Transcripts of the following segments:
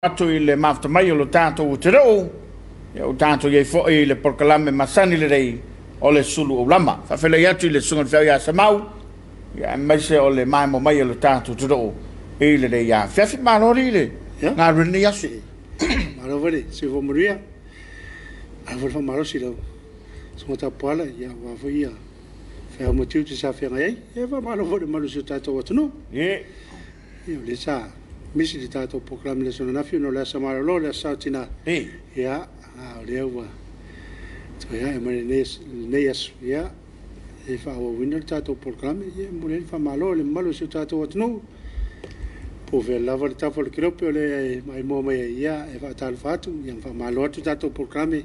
atu i le maftamai o lo tātou o te rau, o tātou iei fo i le porkalame masani le rei o le Suluaulama. Whawhelei atu i le sunga whiau ia Samau, ia maise o le mai mo mai o le tātou te rau i le rei ia. Afiafi malori i le, ngā rini asu. Marovare, se vo moria, a vo fa marosi lau. Sunga Tapuaiga, ia wafo ia. Whiau motiu te sa whianga ei, e va marovare marosi o tātou atunu. Ia le sa. Misi di tātou poklame le sona nafi no le samara lo le sautina ia a le ua to ia e mare neas ia e fa o winner tātou poklame ia mo le fa malo le malo se tātou atno po ve lava le tapo le kirope le mai mo mai ia e fa tal fatu ia fa malo atu tātou poklame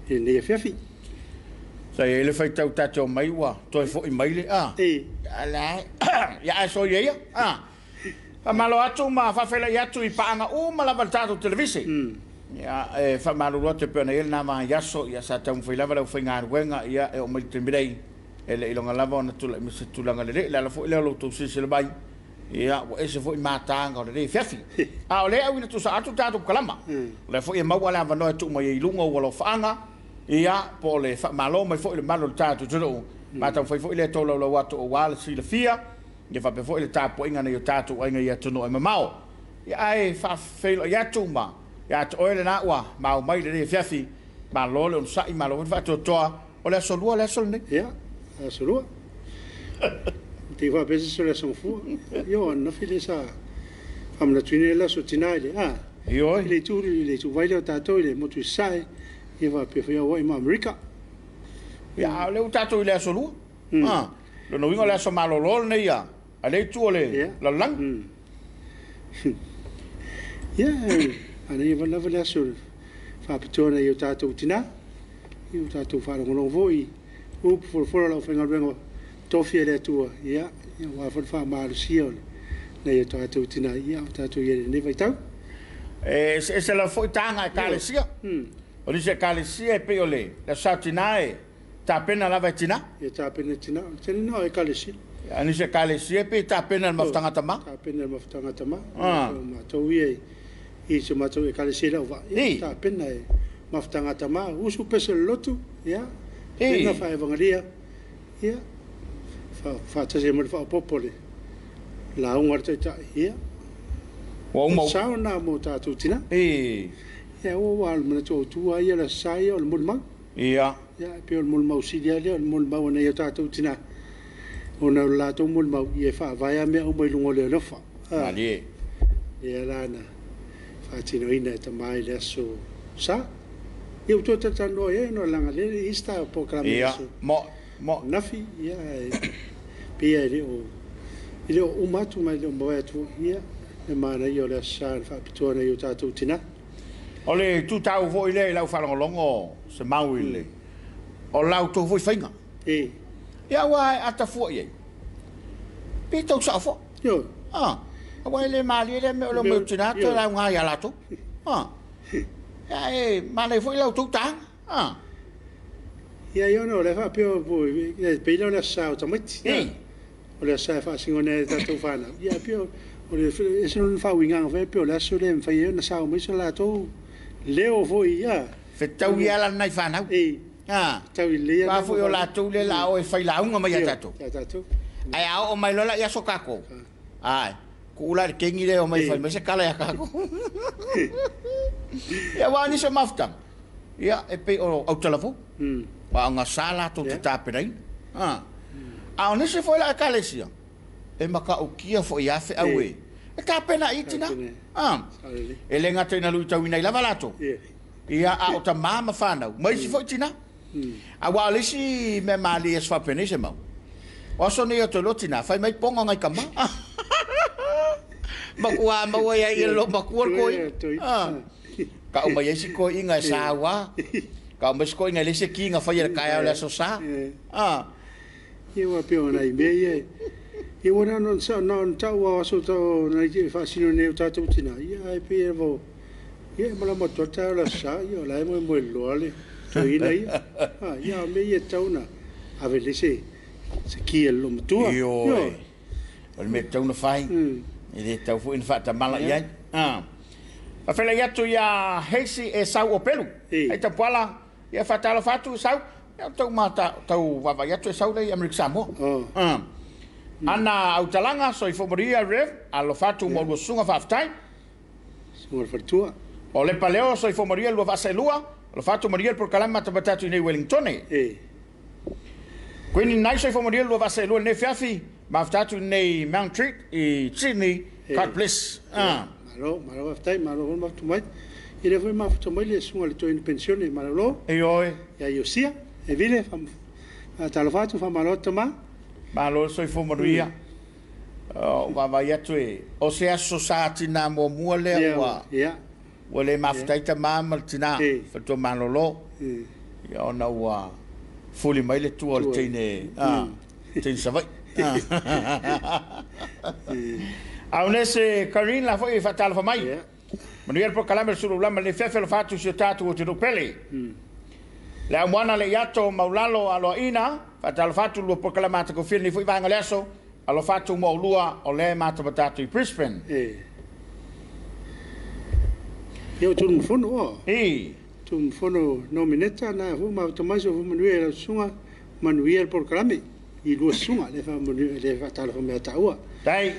e ne Afiafi sa ele fai tātou mai wa to e fo i mai le ala ia so ia Famalo atu ma fafela atu i paanga o malava tātou televisi. Ia e famalo rote pena ele na ma yaso ia sa tau foi lava lau foi ngā ruenga ia e o mai tembrei ele ilonga lava ona tula misa tulanga le la fo ile lo tu sisi le bai. Ia o ese foi matanga o le Afiafi. A o le au ina tu sa atu tātou kalama. Le foi e maua lava no tu mai ilunga o lo faanga. Ia po le famalo mai foi le malo tātou tulu. Ma tau foi ile tolo lo watu o wala si le fia. Ia fa pe foi le Tapuaiga nei o tātou ainga ia tono e mamao. Ia ai fa feilo ia tuma. Ia to oile na ua mau mai le Afiafi. Ma lole on sai ma lole fa to toa o le solua le sol ne. Ia, a solua. Te fa pese so le sonfu. Io na file sa famna twine la so tinaile. Io le tu vai le tātou le motu sai. Ia fa pe foi o ma America. Ia le tātou le solua. Lo no wingo le so malo lol ne ia. Ale tu ole la lang. Ia, ana ia vala vala so. Fa pitona ia tātou tina. Ia tātou fa ngolo voi. O for la fenga vengo. Tofia le tua. Ia, ia wa fa malusia. Na ia tātou tina ia tātou ia ne vai tau. Se la foi tanga kalesia. O dise kalesia pe ole. La satinae. Ta pena lava tina? Ia ta pena tina. Tene no e kalesia. Ani se kalesia pe ta pena maftanga tama? Ta pena maftanga tama. Ma to ie i se ma to e kalesia la va. Ta pena e maftanga tama. Usu pese lotu, ia. Pena fa evangelia. Ia. Fa ta se mo fa popole. La un arte ta ia. Wa mo. Sa na mo ta tu tina. Ia o wal mo to tu ia la sai o mo ma. Ia. Ya pe o mulma usilia le o mulma ona ia tātou tina ona la to mulma ia fa vai a me o mai lungo le lofa ali ia lana fa tino ina ta mai le so sa eu to ta no e no langa le ista programa ia mo nafi ia pe ile o matu mai le mo tu ia e mana io le sa fa pitona io tātou tina ole tu tau vo ile la fa longo se mau ile o lau to foi fainga ia wa ata fo ye pe to sa fo yo wa le mali le me lo me tina to la nga ya la to ya ma le foi lau to ta ia io no le fa pio voi pe lo la sa to mit o le sa fa singone ta to fa na ia pio o le se non fa winga fa pio la so le fa ye na sa o mi so la to leo voi ia fe tau ia la nai fa na tau le va fu yo la tu le la o fai la unga mai tato ai a o mai lola ya sokako ai ku la ke ngi le o mai fai mai se kala ya kako ya wa ni se mafta ya e pe o telefo wa nga sala to te taperai a ni se foi la kalesia e maka o kia fo ya fe awe e ka pena itina e le ngata ina lu tau ina la valato ia a o ta mama fana mai si foi tina a wale si me mali es fa penise mau o so ne to lotina fai mai ponga ngai kama ma kwa ma wa ia lo ma kwa ko ka o mai si ko inga sawa ka o mai ko inga le se kinga fai ka ya le so sa ia wa pe ona i me ia wana non sa non ta wa so to na ji fa sino ne ta tu tina ia pe vo ia ma la mo to ta la sa ia la mo mo lo ale ina ia me ia tauna ave le se ki lo mtua io o me tauna fai e le tau fu in fatta mala ia Afela yatu ya heisi e sau o pelu. Ai Tapuala ia fatalo fatu sau. Tau mata tau vava yatu e sau lei Amerika Samoa. Ana au talanga so I fomoria rev alo fatu mo lo sunga faftai. Sunga fatua. O le paleo so I fomoria lo vaselua, lo fatu moria por kalama tabatatu nei Wellington. Quindi nai so I fomoria lo vaselua nei Afiafi, ma fatu nei Mount Treat I Sydney, God bless. Malo aftai, malo on maftu mai. Ile foi maftu mai le sunga le to in pensione malo. E oi. Ya iosia, e vile fam talo fatu fa malo tama. Malo so I fomoria. Vava yatu e o se aso saati na mo muale wa. Ya. Wale maftaita mamal tina fato malolo. Ya ona wa fuli mai le tu al tine tin savai. Aunese Karin la foi fatal fa mai. Manuel por kalame Suluaulama le fefe lo fatu si tatu o tiro pele. La mwana le yato maulalo alo ina fatal fatu lo por kalamata ko fil ni foi vanga leso alo fatu mo lua o le mata batatu I Brisbane. Eu tu mfono o. Tu mfono nomineta na huma tomaso Manuel sunga Manuel por kalame I lo sunga le fa Manuel le fatal fa me taua. Dai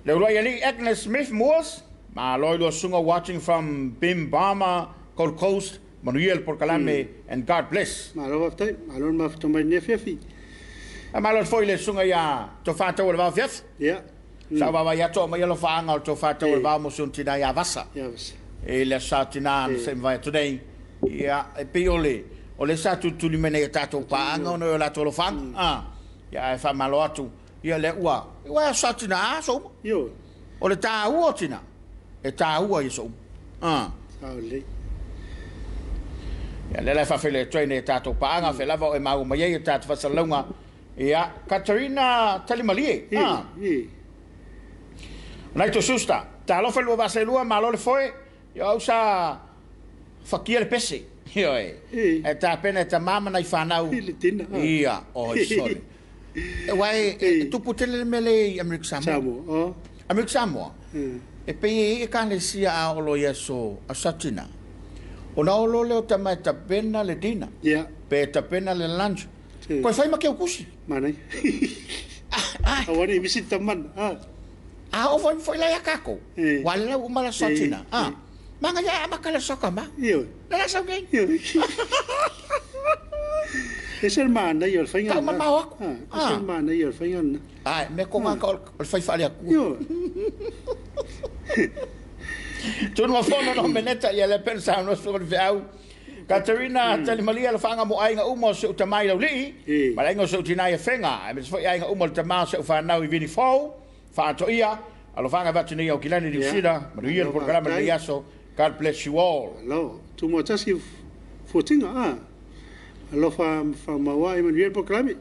le royally Agnes Smith Moores ma lo sunga watching from Bimbama Gold Coast Manuel por kalame and God bless. Malo aftai, malo ma tomai ne Afiafi. Malo foi le sunga ya to fata o va fiaf. Ya. Sa va ya to ma ya lo faanga to fata o va mo suntina ya vasa. Ya vasa. E le satina se vai today. Ya e piole. O le sa tu li mene tato paanga no la to lo fang. Ya fa malo atu. Ya le ua. Ua satina so. Yo. O le ta ua tina. E ta ua iso. Saule. Ya le fa fele train tato paanga fe lava e mau mai e tato fa salonga. Ya Katarina Talimalie. Nai to susta. Ta lo felo va selua malo le foi. Yo sa fakia le pese. Yo e ta pena ta mama nai fanau. Ia o sole. E wai tu putele mele Amerika Samoa. Amerika Samoa. E pe e ka le sia o lo yeso a satina. Ona o lo le o tama ta pena le dina. Ya. Pe ta pena le lunch. Ko fai ma ke kusi. Manai. Awani visit taman. O foi la yakako. Wala o mala satina. Manga ya makala sokama. Yo. La sa gay. Es hermana yo el faingan. Tama mawak. Es hermana yo el faingan. Me ko nga ko fai fali aku. Yo. Tu no fono no meneta ya le pensa no so veau. Katarina Talimalia la fanga mo ainga umo se utamai lo li. Ma ainga so tina ya fenga. E so ainga umo tama se fa na vini fo. Fa to ia. Alo fanga batini o kilani di sida. Manuel por programa de yaso. God bless you all. Hello. Tu mo tasi fotinga Alo fa mawa Manuel por programa.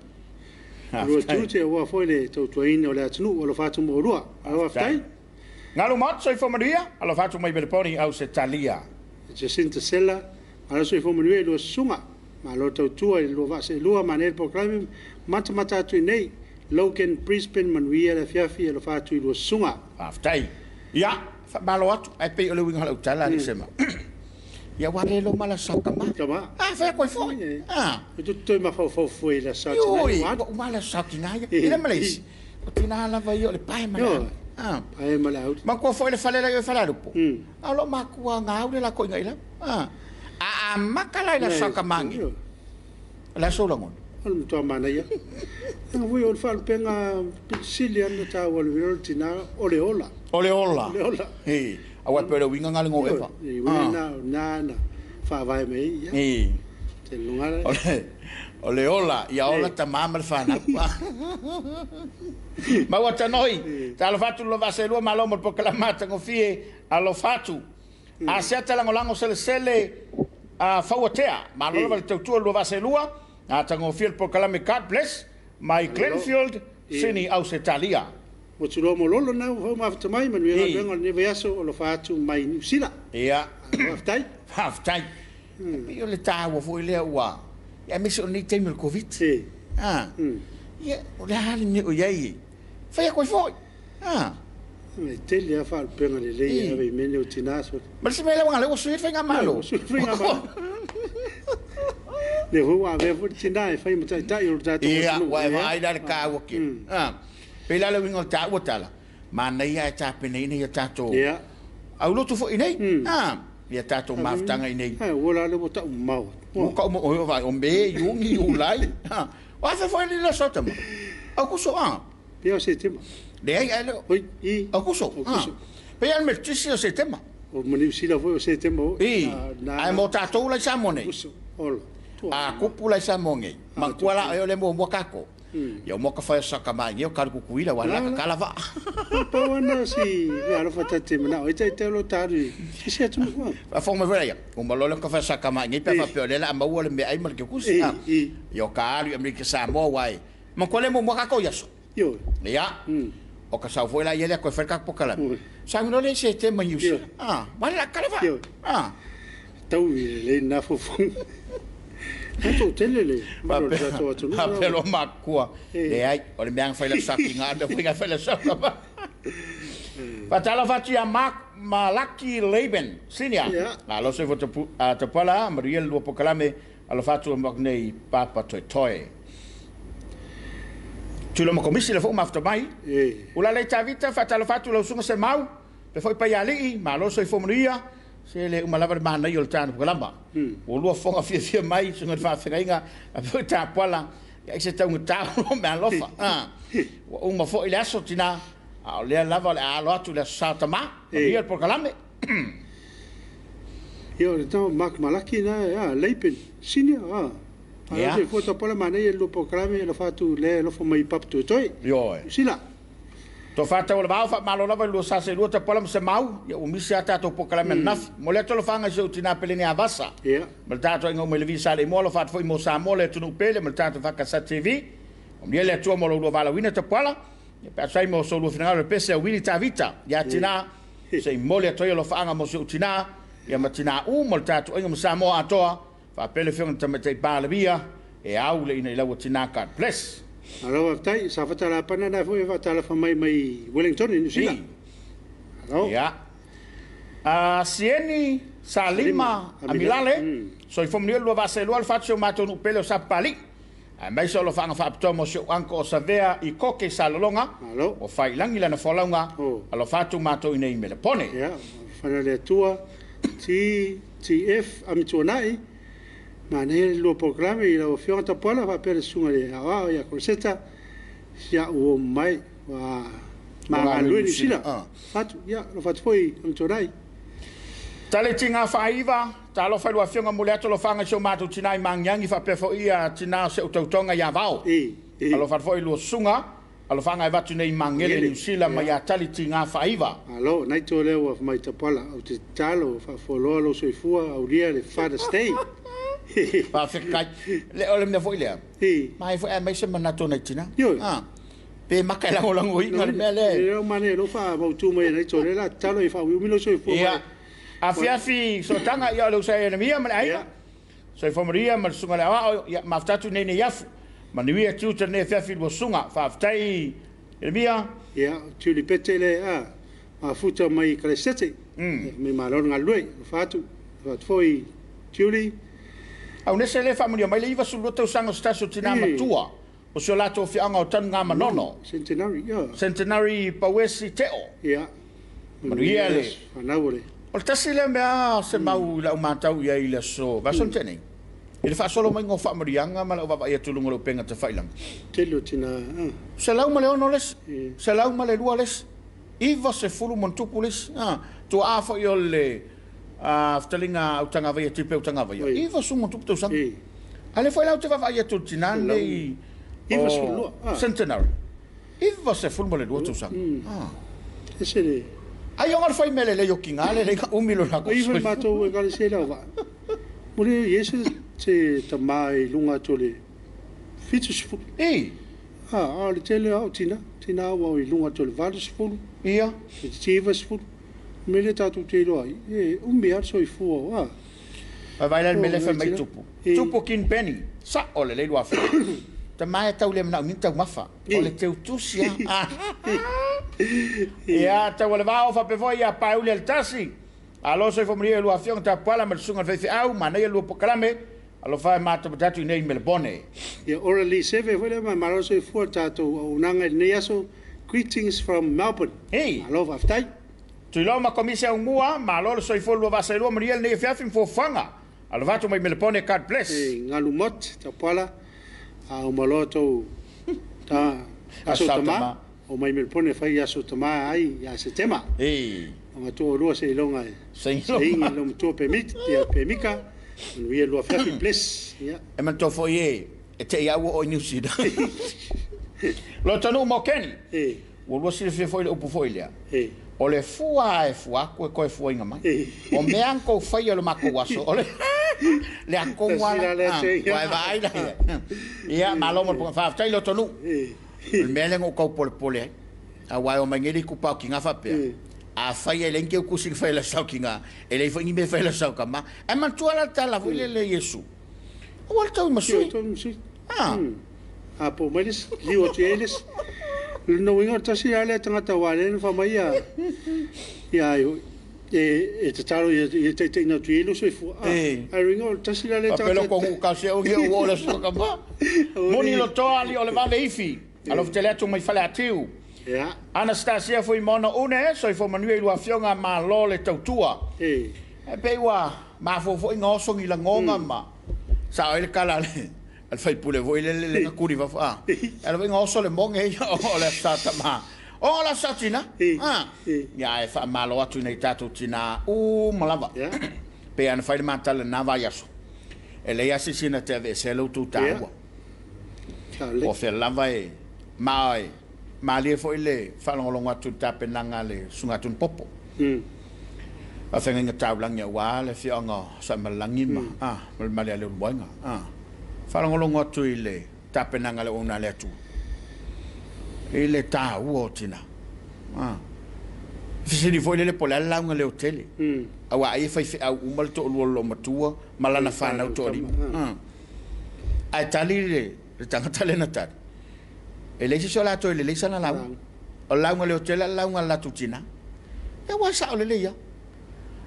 Alo tu te wa foi le to ina o le atunu o fa tu mo rua. Alo aftai. Ngalo mat so fa Maria. Alo fa tu mai beleponi au se talia. Jacinta Sella. Alo so fo Manuel lo sunga. Ma lo tau tua lo va se lua Manuel por programa mata tu nei. Logan Brisbane Manuel Afiafi lo fa tu lo sunga. Aftai. Ya. Malo atu ai pe o le winga o tala ni sema. Ya wale lo mala sakama. Kama. Fa ko fo. Tu ma fo foi la sa. Yo, mala sakina. Ina malis. O tina la vai o le pai mala. Pai mala out. Ma ko foi le fale la yo fala rupo. Alo ma ku nga o la ko ngaila. Makala la sakamangi. La solangon. Al to mana ya. Voi o fal penga Sicilian ta o le tina oleola. Oleola. Awa pero winga ngalingo eva. Na fa vai me. Te lunga. Oleola ya ola tamama fana. Ma wata noi. Ta lo fatu lo vaselua malomo porque la mata confie allo fatu. A seta langolango sele a fawatea. Ma lo va tu lo vaselua. A tango fiel porque la me God bless. My Glenfield sini au setalia. Mo tsulo mo lolo na ho ma ftamai man wi nga ne veaso o lo fatu mai New Zealand. Ia. Haftai. Io le tawo fo ile wa. Ya mi so ni temel Covid. Ya, o le hali ni o yai. Fa ya ko fo. Ngai tele a wha penga le lei a wei mene o tina so. Mari mele wanga le o suit whenga malo. Whenga malo. Le hua a wea tina e whai matai tai o tato. Ia, wai vai da ka woki. Pela le wingo ta wotala. Ma nei a ta penei nei tato. Ia. Au lotu fo inei. Ia tato maftanga inei. Wola le wota umau. Ka mo o vai o me yungi ulai. Wa fa foi ni la sota. Au kuso Pia se tema. Le ai ai lo. Oi, i. Au kuso. Pea me tisi o se tema. O mani sila foi o se tema. Ai mo tato la samone. Olo. A kupula samone. Mankuala e le mo kako. Ia mo ka fa saka mai eu ka ku kuila wala ka lava. Pa wana si ya lo fata te mana o te lo tari. Si tu mo. A fo me vera. O mo lo ka fa saka mai pe fa pe le ma wo le me ai mar ke kusi. Yo ka ali America Samoa wai. Ma quale mo ka ko yaso. Yo. Ya. O ka sa foi la yele ko fer ka pokala. Sa no le se te ma yusi. Wala ka lava. Tau le na fo fo. Tanto telele. Papelo makua. Le ai, o le meang fai la saki ngada, winga fai la saka ba. Patala fati a Malaki Laban, sinia. Alo se fo te pala, Mariel lua pokalame, alo fatu magnei papa toi toi. Tula mo komisi le fo mafta mai. Ula le tavita fatala fatu lo sunga se mau. Pe foi pa yali, ma lo se fo Maria. Se le umalava mana yo tanu kalamba o lua fonga fia mai sunga fa fenga a puta pala ya se tau ta me alofa o uma fo ile aso tina a le lava a lo atu le satama ia por kalame yo então Malaki na ya leipen sinia a se foto pala mana ia lo por kalame lo fatu le lo fo mai pap tu toi yo sila to fata o lava fa malo lava lo sa se lo te pala se mau ya o misi ata to po kalame naf mo le to lo fanga se utina peleni avasa ya mal tato ngo me le visa le mo lo fat foi mo sa mo le tunu pele mal tato fa ka sa tv o mi le to mo lo vala wina te pala ya pa sai mo so lo final le pese wini ta vita ya tina se mo le to lo fanga mo se utina ya matina u mo tato ngo sa mo atoa fa pele fion te mete pa le via e au le ina la utina ka bless Alo tai sa fatala pana na foi fatala fa mai Wellington ni sila. Alo. Ya. Sieni Salima Amilale. So fo mnio lo va se lo al faccio mato no pelo sa pali. Mai so lo fanga fa tomo so anko sa vea I koke salonga. Alo. O fai langi la na folonga. Alo fatu mato ine mele pone. Ya. Fana le tua TF amitonai. Mane lo programa I lo fiona ta pola va per sunga le hawa ya coseta sia o mai wa ma lui ni sila fatu ya lo fatu foi antorai tale tinga faiva talo fa lo fiona muleto lo fanga so matu tinai manyangi fa pe fo ia tina se utotonga ya vao alo fa foi lo sunga alo fanga va tu nei mangele ni sila ma ya tale tinga faiva alo nai to le wa mai ta pola o te talo fa folo lo so fua au dia le father stay pa fekai le ole me foi le mai foi mai se manato na tina pe makai la ngolang oi ngale mele le mane lo fa ba tu mai nei to le la talo I fa mi lo so fua Afiafi so tanga ia lo sai na mia mai so fo Maria mal sunga la ya maftatu nei nei yafu manuia tu te ne Afiafi lo sunga fa ftai mia ya tu li petele ma futa mai crescete mi malor ngalui fatu foi Julie au nese le family mai le iwa su loto sanga staso tina matua o so lato fianga o tanga manono centenary pawesi teo ya Maria le anawore o tasile mea se mau la umatau ia ile so va son tene ele fa solo mai ngo fa marianga ma la va ia tulungo lo penga te failang telo tina se lau male ono les se lau male lua les iwa se fulu montupulis tu afo yo le ftalinga utanga vai tipe utanga vai iva sumo tupu sang ale foi lá teva vai tu tinane iva sulu centenary iva se full mole do sang ese ai ora foi mele le yokingale le umilo na ko iva mato e gale se la va mure yese se tamai lunga tole fitu fu le tele au tina wa lunga tole va fu ia tiva fu mele tatu te roi me ar soi fu vai lá mele fa mai tupu kin penny sa ole le lua mai tau le mana minta mafa. O le teu tusia. Ia tau le vao fa pe foi ia pauli al tasi. Alo se fo mria lu afiong ta pala ma sunga fe au mana ia lu pokalame. Alo fa mata batatu nei Melbourne. Ia ora li seve foi le ma maro se fu tato unanga nei aso greetings from Melbourne. Hey. Alo fa ftai. Tu lo ma komisia mua ma lo so fo lu va se lu mria nei Afiafi fo fanga. Alo vatu mai Melbourne God bless. Ngalu mot ta pala a o maloto ta aso tama o mai Melbourne fai aso tama ai ya se tema. Nga to ro se longa. Sei lo to permit ya permika. We lo Afiafi bless. Ya. E man to fo ye e te ia o New Zealand. Lo tanu mo keni. Wo se fe foi o foi lia. O le fua e fua ko fua inga mai. O me anko fai o mako waso. O le anko wala. Vai vai la. Ia malo mo fa tai lo tonu. Le mele ngo ko pole. A wai o mangeri ku pa ki nga fa pe. A fai ele nke ku sing fai la sau ki nga. Ele foi ni me fai la sau kama. E man tu ala tala vo le Yesu. O wal tau masu. A po meles li o teles. No inga tasi ale tangata wale fa mai ya. Ya yo e te taro e te na tuilo so fu. A ringo tasi ale tangata. Pero con ka se o ge o la so kama. Moni lo to ali o le vale ifi. Alo tele tu mai fale atiu. Ya. Anastasia foi mona une so fo manuel lu afionga ma lo le tautua. E pe wa ma fo inga so ngi la ngonga ma. Sa ele kala al fai pule voi le kuri va fa. Alo venga oso le monge o le sata ma. O la satina. Ya e fa malo atu nei tatu tina u malava. Pe an fai mantal na va yaso. Ele ya sina te ve se lo tu tawa. O fe lava e mai ma le foi le fa lo longa tu tape nanga le sunga tun popo. A fenga nga taulang ya wa le fionga sa malangi ma. Mal le boinga. Whalangolongo atu i le tapenanga le ona le atu. I le tā ua o tina. Fisiri foi le pola launga le hotele. Awa ai fai au umal to lo matua malana whanau to ori. Ai tali le tangata le natari. E leisi so la to le leisa na launga. O launga le hotele launga la tu tina. E wa sa o le leia.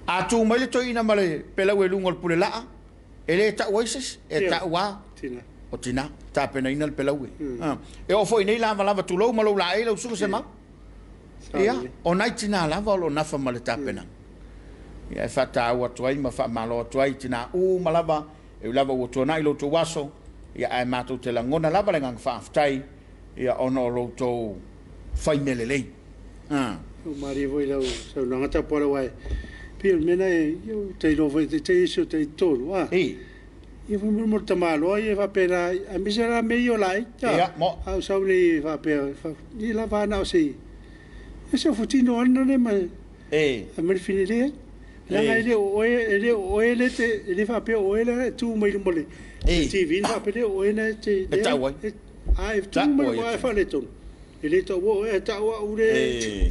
A tu mai le to ina male pela ue lungo le pule laa. Ele ta oasis e ta wa tina o tina ta pena ina pe laue e o foi nei lava lava tu lo malo la ele o suku se ma ia o nai tina lava o na fa male ta pena ia fa ta wa tuai ma fa malo tuai tina u malava e lava o tu nai lo tu waso ia ai ma tu te la ngona lava le ngang fa ftai ia ono lo to fai melele o mari voi lo so na ngata pora wai Pio mena eu te lo foi te iso te tolu e foi mo tamalo e va pena a misera meio lai mo au sauli va pe ni la va na si eso futino anno ne ma a mer finire la ele o ele te ele va pe o ele tu mai mole ti vin va pe o ele te ai tu mai va fa le ton ele to o e ta o ure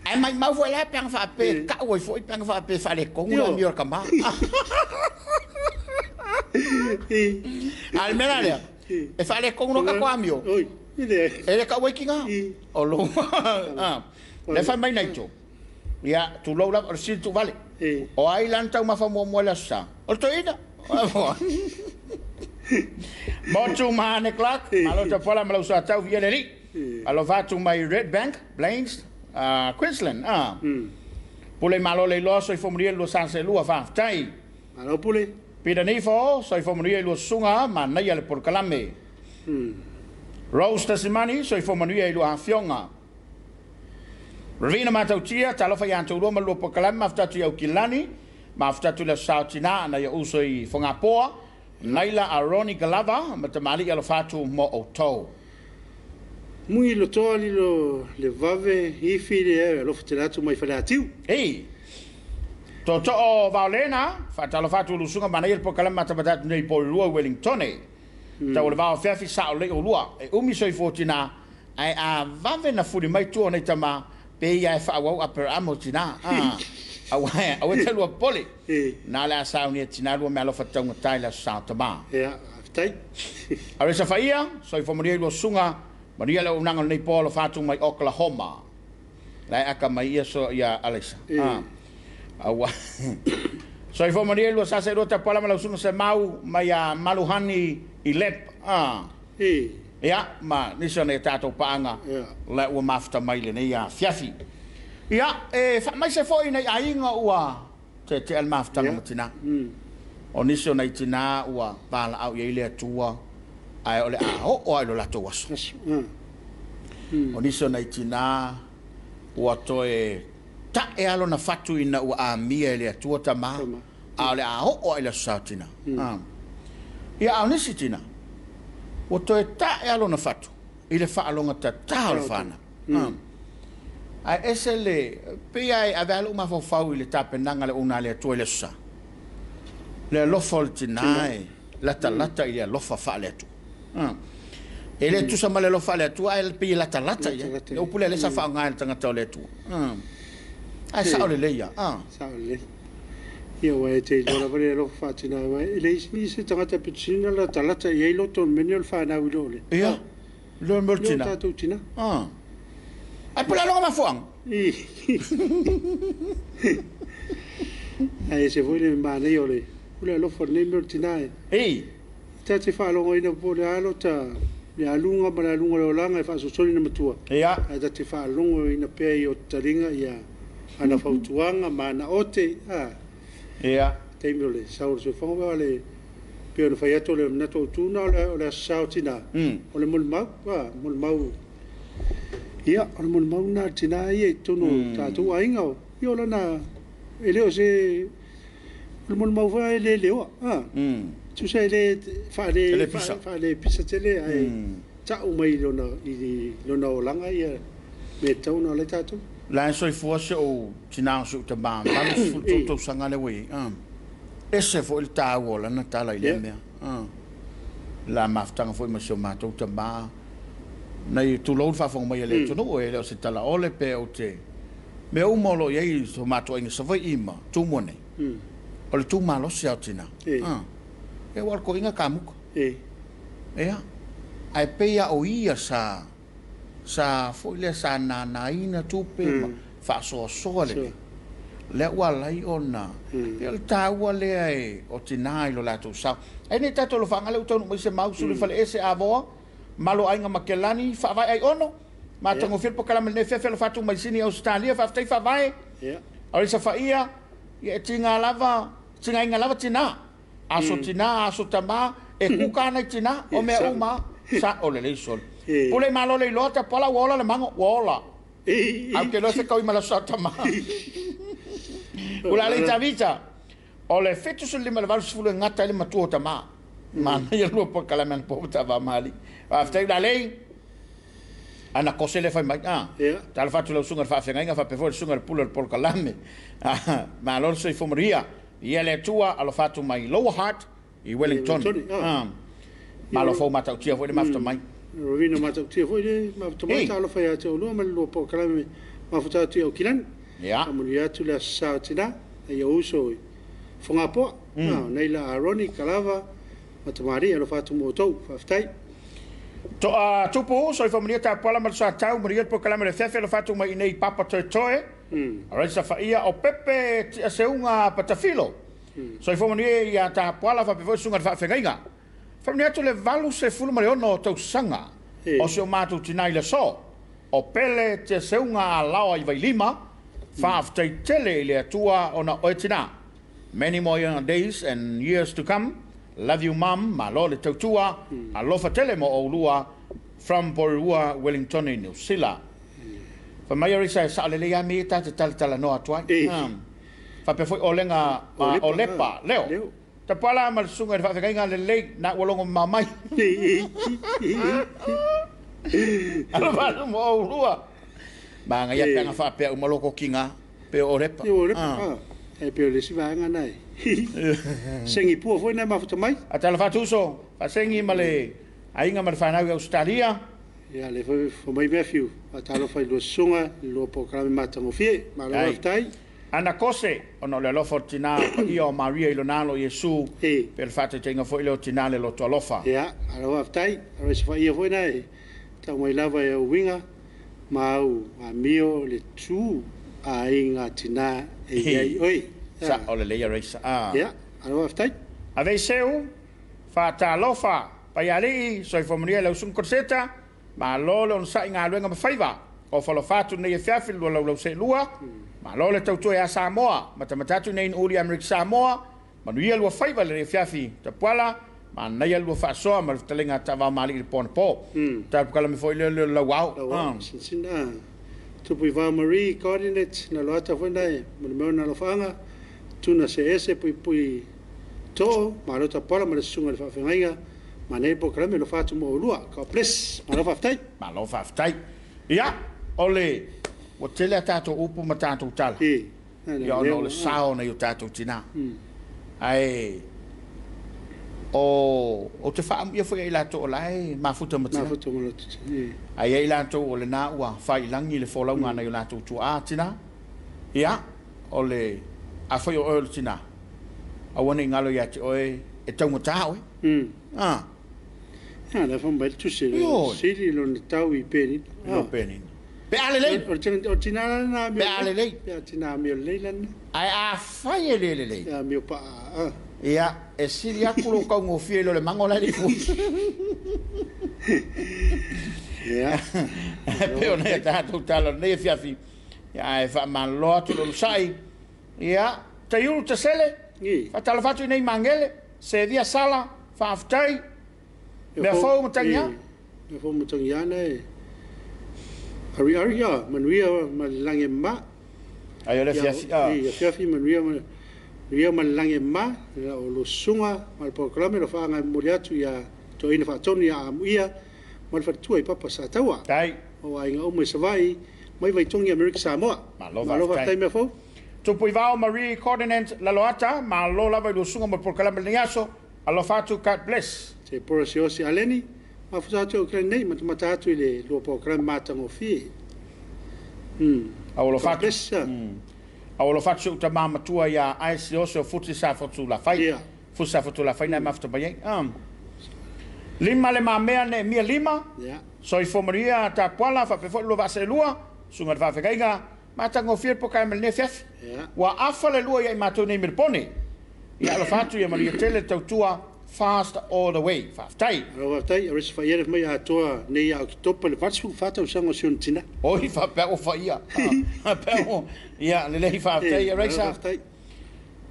ai mai mau foi lá pang fa pe ka oi foi pang fa pe fa le con una mior kama al menale e fa le con no ka kwamio ele ka oi kinga o lo le fa mai naito ya tu lo la si tu vale o ai lanta uma fa mo la sa o to ida Motu mane clock malo te fola malo sa tau viene li alo va tu mai Red Bank Blains Queensland pule malo le lo so i fomrie lo sanse lo fa tai malo pule pida ni fo so i fomrie lo sunga ma na ya le por kalame Rose Tasimani so i fomrie lo afionga Ravina matautia talo fa yanto lo malo por kalame afta tu kilani ma afta tu la sautina na ya uso i fonga poa Naila Aroni Galava matamali ya lo fatu mo oto Mui lo toli lo le vave I file lo fatelatu mai falatiu. To o Valena fatalo fatu lusunga manai po kala matabatat nei po lua Wellington. Ta o va Afiafi sa le o lua e umi soi fotina ai a vave na furi mai tu ona tama pe ia fa wa aper amotina awa telu pole na la sa uni tina lo malo fatonga taila sa tama. tai. Are sa faia, so fo maria lo sunga, maria le unanga nei polo fatu mai Oklahoma. Lai aka mai so ya Alexa. Awa. So fo maria lo sa se lo ta pala ma sunga se mau mai maluhani ilep. Ya, ma nisa ne tato paanga. La ua mafta mai le nei Afiafi. Ya, mai se fo ina ainga ua te al mafta matina. O niso nei tina ua pala au ye le tua ai ole o ai lo la tua. O niso nei tina ua toe ta e alo na fatu ina ua a mia le tua tama ale o ai la satina. Ya au nisi tina. O toe ta e alo na fatu i le whaalonga ta tāo whana. Ai ese le pia e avelu ma fau i le tapenanga le una le atua le sa. Le alofa o le tinae, lata i le alofa wha le atua. E le tu sama le alofa le atua, e le pia lata i le upule le sa wha ngai le tangata o le atua. Ai sao le leia. Sao le leia. Ia wai te jora vare lo fa tina wai le isi se tangata pichina la talata ye lo ton menio fa na wi lo le. Ia. Lo mortina. Lo ta tina. Ai pula lo ma fuang. Ai se voi le ma ne yo le. Pula lo fa ne mortina. Ta te fa lo ina po le alo ta le alunga ma le alunga lo langa fa so soli na matua. Ia. Ai ta te fa lo ina pe yo taringa ia ana fautuanga ma na ote Ia. Te mole saur se fonga wale pe no fai ato le na to tuna o le sautina. O le mulmau, mulmau. Ia, o le mulmau na tina ia tono tatu ainga. Ia la na ele o se le mulmau va ele leo. Tu sai le fa le pisa tele ai. Ta o mai lona o langa ia me tau na le tatu. La so fo se o tina so te ba ma fu to sanga le we ese fo il ta wola na tala ile me la maftanga fo ma so ma to te ba na tu lo fa fo mai le to no e se tala ole pe o te me o molo ye so ma to inga so vai ima tu mone o le tu ma lo se tina e war ko inga kamuko ya ai pe ya o ia sa foi le sa na ina tupe fa so le wala i ona el ta wale ai o tinai lo la tu sa ai ne tato lo fanga le uto mo se mau su le fale ese avo malo ainga makelani fa vai ai ono ma tango fil pokala me ne fe lo fatu mai sini Australia fa tai fa vai ori sa fa ia e tinga lava tina aso tama e kukana tina o me uma sa o le sol pule malo le lota pola wola le mango wola aunque lo se coi mala sota ma ula le tavita o le fetu sul lima le valsu le ngata le matu tama ma ia lo po kala man po tava mali after da lei ana cose le fai mai tal fatu lo sunga fa fenga fa pe for sunga pula por kalame ma lo so fomoria ia le tua alo fatu mai lower heart i Wellington ma lo fo mata tia foi le mafta mai Rovino mata tia foi le mafta mai talo fai ate o no lo po kalame mafta tia o kilan amulia tu la sautina e o uso fonga po nei la aroni kalava matamari alo fatu moto faftai to tupo so familia ta pola mal sa tau maria po kalame le fefe lo fatu mai nei papa toe ora sa faia o pepe se unga patafilo so familia ya ta pola fa pe sunga fa fenga familia tu le valu se fulu mare ono to sanga o se matu tinai le so o pele te se unga lawa i vai lima fa aftai tele le tua ona oitina many more days and years to come. Love you, Mum. Malo le tautua. Alofa tele mo o lua from Borua, Wellington, New Zealand. Fa mai sa sa le ya mi ta tala no atwa. Fa pe foi olenga o lepa leo. Ta pala mal sunga fa nga le le na wolongo mamai. Alofa mo o lua. Ba nga ya panga fa pe o maloko kinga pe o lepa. E pe le siva nga nai. Sengi pu foi na mafuta mai. Atala fa tuso, fa sengi male ainga mal fa na Australia. Ya le foi mai befiu. Atala fa lo sunga lo programa matango fie, ma lo tai. Ana kose ono le lofa tina ia o Maria ilonalo Yesu per fate tenga fo ile tina le to lofa. Ya, ara wa tai, ara se fa ia fo nai. Ta mai lava e winga mau a mio le tu a inga tina e ai oi. Sa ole le ia reisa. Ya, ara wa tai. Ave seu fa ta lofa pa yali so fo Maria le usum corseta ma lo on sa inga luenga ma faiva. O fa lo fatu nei Afiafi lo se lua. Ma lo le tautu e a Samoa, ma tamatatu nei uri Amerika Samoa, ma nuia lua faiva le Afiafi Tapuaiga, ma naia lua whaasoa, ma talenga tawa mali i pōna pō. Tapukala me foi le lauau. Sina, tupu i wā Marie, coordinate, na loata whanai, ma meo na lofanga, tuna se ese pui tō, ma lo Tapuaiga, ma le sunga le whawhengainga, ma nei po kalame lo whātu mo ulua, ka ples, ma lo whaftai. Ma lo whaftai. Ia, ole, o tele a tātou upu ma tātou tala. Ia ono le sao na i o tātou tina. Ai, o te wha ia whai lato o lai, mafuta ma tina. Mafuta ma lato tina. Ai ei lato o le nā ua whai langi le wholaunga na i o lato tu a tina. Ia, o le a whai o oe tina. A wane i ngalo ia te oe e taunga tā oe. Ia, la whambai tu se siri lo ni tau i pēni. Lo pēni. Pe ale lei. O tina na mi. Pe ale lei. Pe tina mi lei lan. Ai a fai e le lei. Ya mi pa. Ia, e siri akulo ka ngo fielo le mango la di fu. Ia. Pe ona ta tu talo ne Afiafi. Ia e fa man lo tu lo sai. Ia, te yulu te sele. Fa tala fatu nei mangele, se dia sala, fa aftai. Me fo mo tanya. Me fo mo tanya nei. Ari ya, manuia malange ma. Ai ole Afiafi. Ia Afiafi manuia malange ma, o lo sunga, mal programa lo fa nga moriatu ya to ina fa toni ya amuia, mal fa tu ai papa sa tawa. Ai. O ai nga o mai savai, mai vai tongi Amerika Samoa. Ma lo va tai me fo. Tupu Ivao Marie Coordinate la loata, ma lo lava lo sunga mal programa le yaso, alo fatu God bless. Se por se osi aleni. Ma futato o nei ma matato ile lo programma matango fi. Awolo fatu. Awolo fatu uta mama tua ya aisi oso futi sa fotu la fai. Futi sa fotu la fai na mafta baye. Lima le mamea ne mia lima. So i fomaria ta Tapuaiga fa pe fo lo va se lua, sunga va fekaiga, matango fi po kai mel ne fiaf. Wa afa le lua ya mato ne mirpone. Ya lo fatu ya maria tele tautua fast all the way. Faftai. Faftai, aris fa yere mai atoa nei au topa le fatsu fata usanga sion tina. Oi fa pe o fa ia. Pe o ia le le faftai arisa.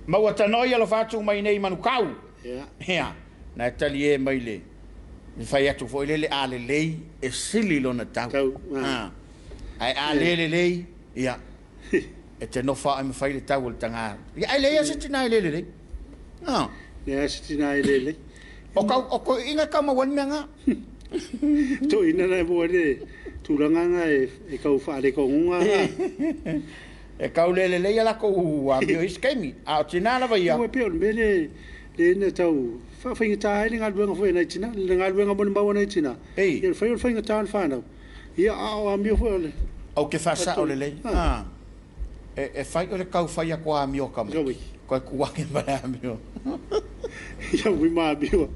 Ma wa tanoia lo fatu mai nei manukau. Ia. Na talie mai le. Ni fa ia tu fo le ale lei e sili lo na tau. Ai ale lei ia. E te no fa am fa le tau le tanga. Ia ai le se tina le le. Ya sitina ile. O ko inga ka mawan nga. To ina na bo de tulanga nga e ka ufa le ko nga. E ka le la ko wa bio iskemi. A tina na va ia. O pe o mele le na tau fa ngita ile nga luenga fo na tina, le nga luenga bon ba na tina. E fa ngita fa na. Ia a mio fo le. O ke fa sa o le. E fai o le ka ufa ia ko a mio ka. Ko ku ke ba mio. Ya wi ma bio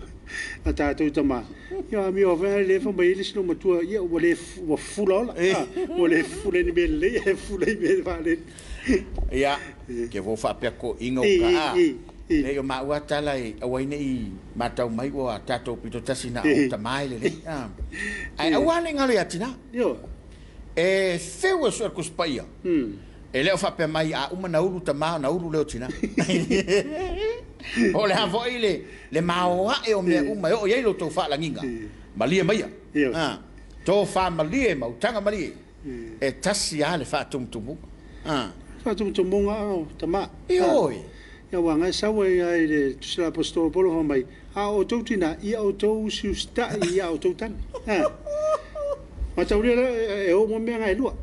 ata tu tama ya mi o va le fo mai le sino matua ya o le fula o le fula ni belle e fula be vale ya ke vo fa pe ko ingo ka le yo ma wa tala e o nei mata mai o tato pito tasina o tamai le ai awa le ngalo ya tina yo e feu so ko spaia e le fa pe mai a uma na uru tama na uru le tina o le havo ile le maoa e o me uma o ye lo to fa la nginga malia mai to fa malia ma utanga malia e tasi ale fa tumtumu fa tumtumu nga tama oi ya wanga sawe ai le tsela apostolo polo ho mai a o to tina i o to susta i o to tan ma tauria e o mo me nga lua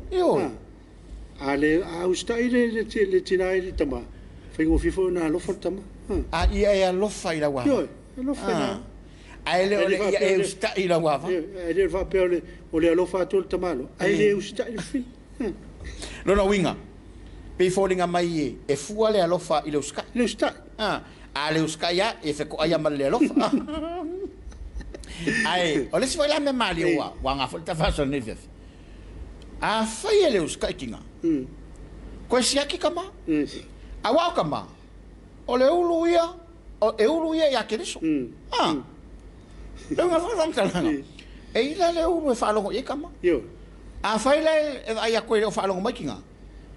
ale a usta ile le tina ile tama fengo fifo na lo tama a ia e lo fai la wa yo lo fai ai le ia e usta i la wa e le fa pe o le lo fa tol tamalo ai le usta il fi lo no winga Pe fōringa mai e fua le alofa I le uskai. Le uskai. A le uskai a e wheko aia ma le alofa. Ai, o le si wai me mali ua, wanga fo ta faso ne fe. A fai le uskai kinga. Ko si aki kama? A wa kama. O le ulu ia, o e ulu ia ya keriso. Le nga fa tala. E ila le ulu e falongo e kama. Yo. A fai le e ai a koe o falongo mai kinga.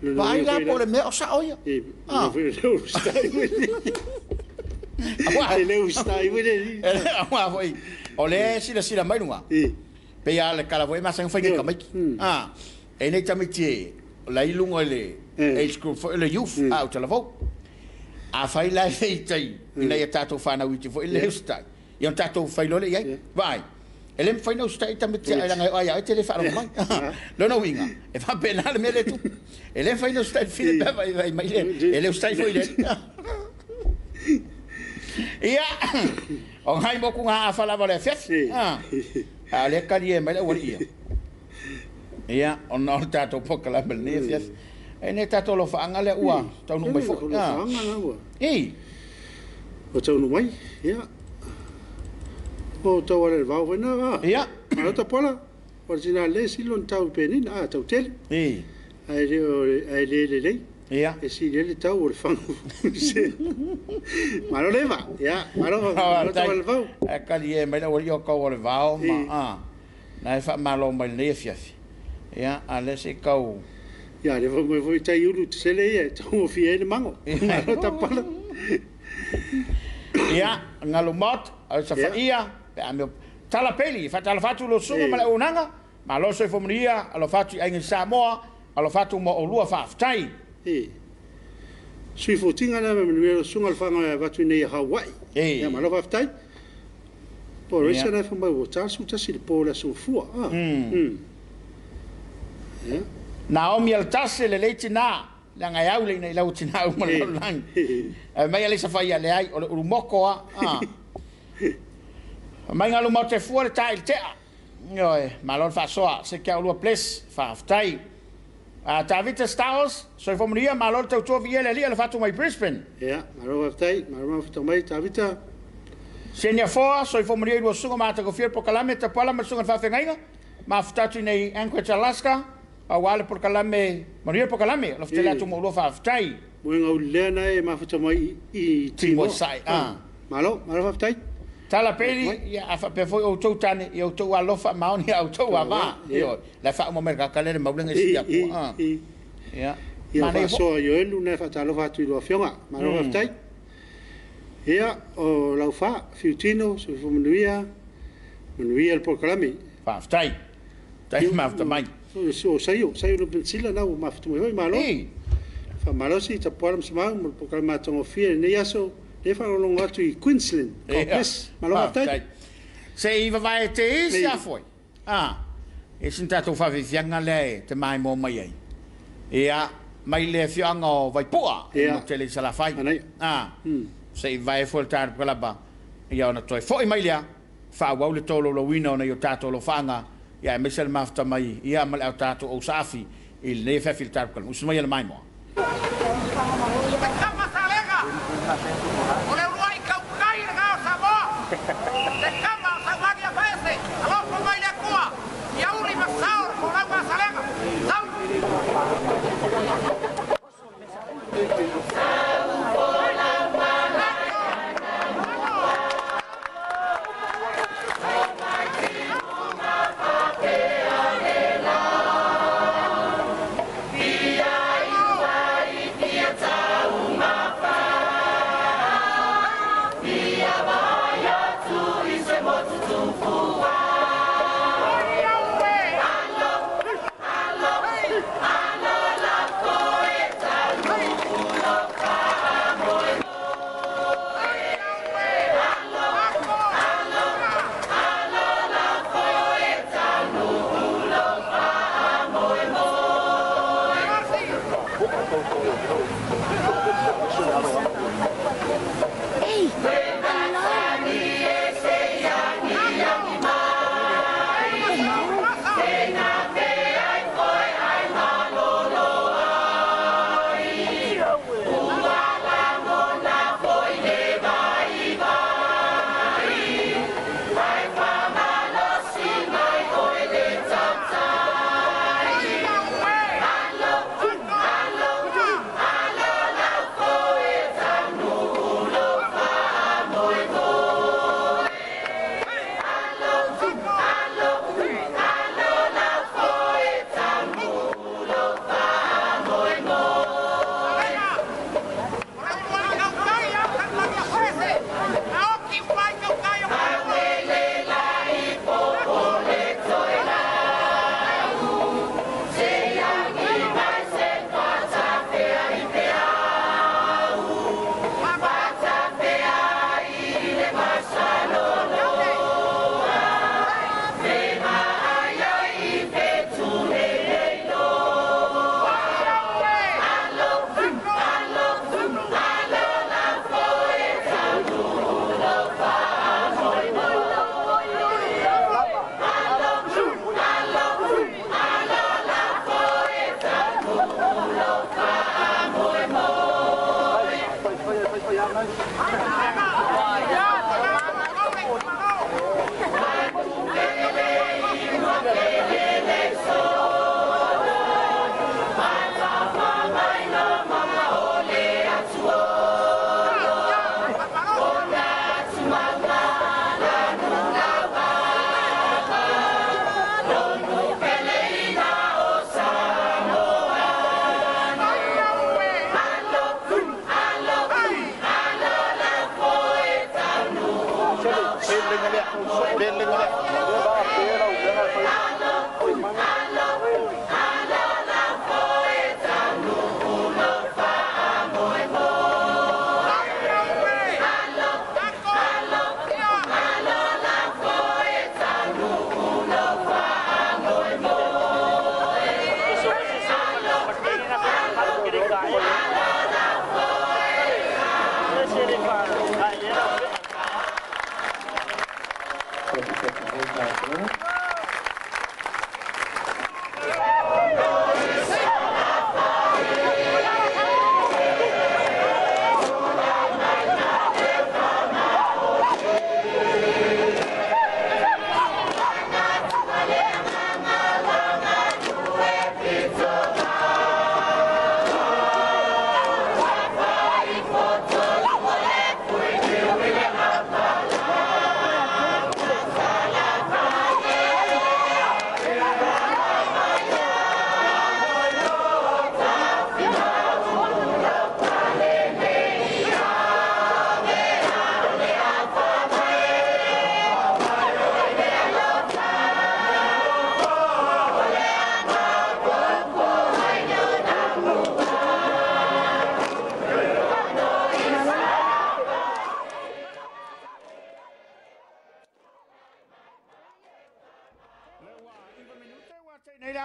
Vai la po le me o sa oia. Ah. Le uskai. Le uskai wele. Wa foi. O le sila mai lunga. Pe ya le kala voi masang fai ka mai. E nei tamiti la ilunga le age group for le youth out la vo. A fai la feitai ina ya tato fana witi fo le ustai. Ia tato fai lo le ia. Vai. Ele fai no ustai tamiti ai nga ai ai tele fa mai. Lo no winga. E fa penal me le tu. Ele fai no ustai fine vai mai le. Ele ustai foi le. Ia. O hai mo ku nga fa la vole fes. A le kali e mai le wali ia. Ia on no tato pokala bel ne fes. E ne tato lo fa anga le ua. Tau no mai fo. Ei. O tau no mai. Ia. O tau ale vau vena. Ia. Ma ta pola. Original le silon tau penin tau tel. Ei. Ai le. Ia. E si le tau o fango. Ma lo leva. Ia. Ma lo tau ale vau. E kali e mai le wali o kau ale vau ma. Na e fa malo mai le fiafi. Ia, ale se kau. Ia, le foi tai ulu te le ia, tau fi e mango. Ma lo ta pola. Ia, ngalo mot, al sa fa ia, pe ame tala peli, fa tala fatu lo sunga ma le unanga, ma lo se fomria, alo fatu ai Samoa, alo fatu mo o lua fa aftai. Sui fotinga na me sunga al fanga fatu nei Hawaii. Ia, ma lo fa aftai. Po resa na fa mai o tasu tasi le po la so fua. Naomi al tase le leiti na, la ngai au le nei lau tina u ma lau lang. Mai ale sa fai ale ai, o le urumoko a. Mai ngalu mau te fua le tai le tea. Oi, ma lor fa soa, se kia ulua ples, fa aftai. Ta vita Stars, so fo mria ma lor tau tovi ele ali, ale fatu mai Brisbane. Ia, ma lor aftai, ma lor fatu mai, ta vita. Senia foa, so fo mria ua sunga mata ko fier po kalame, ta pala ma sunga fa fengainga. Ma fatatu nei Anchorage, Alaska. A wale por kalame, maria por kalame, lo fte la tu mo lo fa aftai. Mo nga ulena e ma fata mai I Timo sai. Malo fa aftai. Tala peli ya afa pe foi o tou tane, o tou alofa maoni o tou ava. Io, la fa mo merka kalere maulenga sia ko. Ya. Ma ne so yo elu ne fa talo fa tu lo fionga. Malo fa aftai. Ia o lau fa fiutino so fo manuia el por kalame. Fa aftai. Tai ma afta mai. So saio no pensila na o maftu mo malo. Fa malo si ta polam sama mo por ma tongo fie ne yaso ne fa lo ngatu I Queensland. Yes, malo aftai. Se iva vai te is ya foi. E sintato fa vianga le te mai mo mai ai. Ia mai le fianga o vai pua. No tele sala fai. Se vai voltar pela ba. Ia ona toi foi mai lia. Fa wa le tolo lo wino na yo tato lo fanga. Ja, mesel mafta mai ia mal au tato o safi il ne fa filtar kal usma ya mai mo ole ruai kau kai nga Samoa te kama sabagi afese alo ko mai le kua ya uri masao ko la masalega tau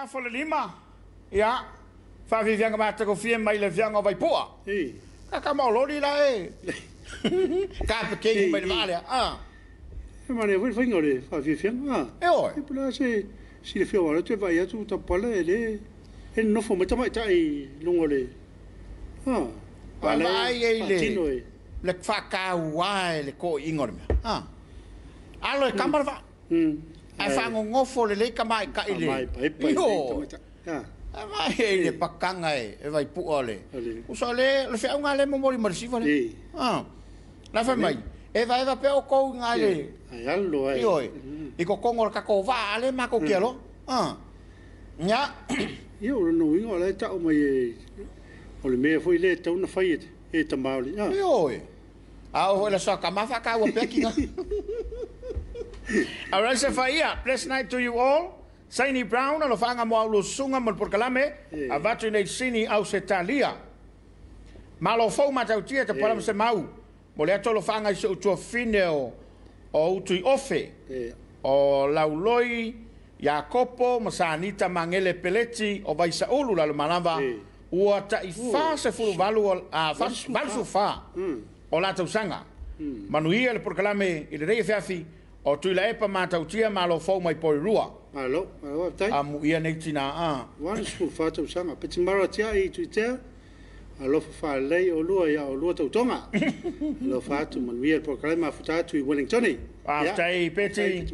For the lima, yeah. Favi vianga mata ko fie mai le vianga vai poa. Ka mau lori la e. Ka pe ke mai vale. Ma ne voi fai ngore favi vianga. E oi. E pula se si le fio wala te vai atu ta pala ele. E no fo mata mai tai lungole. Vai ele. Le fa ka wai le ko ingor me. Alo e kamar va. Ai fa ngofo le ka mai ka ile. Yo. Mai ele pakanga e vai pu ole. O so le fe nga le mo mori marsi va le. La fa mai. E vai va pe o ko nga le. Ai allo ai. Yo. I ko kongor ka ko va le ma ko kelo. Nya. Yo no wingo le ta o mai. O le me foi le tau na fai e ta mauli. Yo. O le so ka ma fa ka o pekinga. All right, Safia, blessed night to you all. Saini Brown, alo fanga mo aulo sunga mo porkalame, avatu nei sini au setalia. Malo fo matautia te palam se mau. Mo le atolo fanga se utua fine o utui ofe. O lauloi, Jacopo, Masanita Mangele Peleti, o vai Saulu la malava. Ua ta I fa se fulu valu valu fa. O la tausanga. Manuia le porkalame I le rei Afiafi. O tu la epa matautia malo fo mai poirua. Alo, tai. Amu ia nei tina One school fata usanga, peti maratia I tuitea. Alo fa lei o lua ia o lua tautonga. Alo fatu manuia por kalema futatu I Wellingtoni. Tai peti.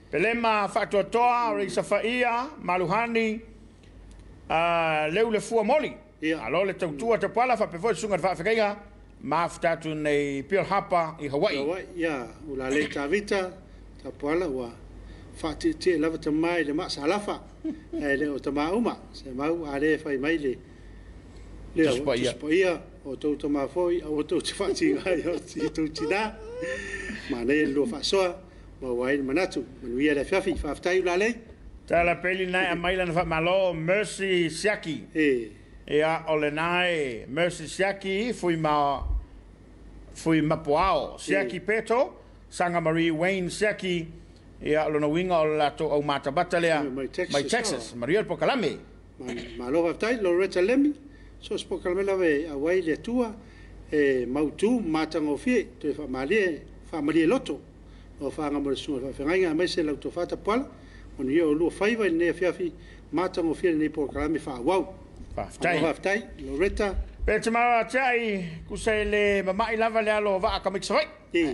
Pelema fatu toa o Safia, Maluhani. Leu le fua moli. Alo le tautua te pala fa pefo sunga fa fekaiga. Maftatu nei Pearl Harbor I Hawaii. Ya, ula le tavita, tapuala wa fati te lava te mai le masa alafa. Le o te mauma, se mau ale fai mai le. Le spoia o tau te mafoi, o tau te fati ngai o tau tina. Ma ne lo fa soa, ma wai manatu, manuia le Afiafi, fa aftai ula le. Tala peli nai a mailan fa malo Mercy Siaki. Ia o le nai Mercy Siaki fui mapoao. Siaki Peto, Sanga Marie Wayne Siaki, ia lona winga o lato au matabata lea, mai Texas, Maria Pokalame. Ma lo haftai, Loretta Lemmy, so Pokalame lave a wai le tua, mautu, matango fie, te fa malie loto, o fa ngamo sunga fa fengainga, mai se lauto fata pala, on ia o lua faiva ne Afiafi, matango fie ne Pokalame fa wau. Haftai, Loretta. Petamara tai kusele mamai lava le alo va ka mixoi.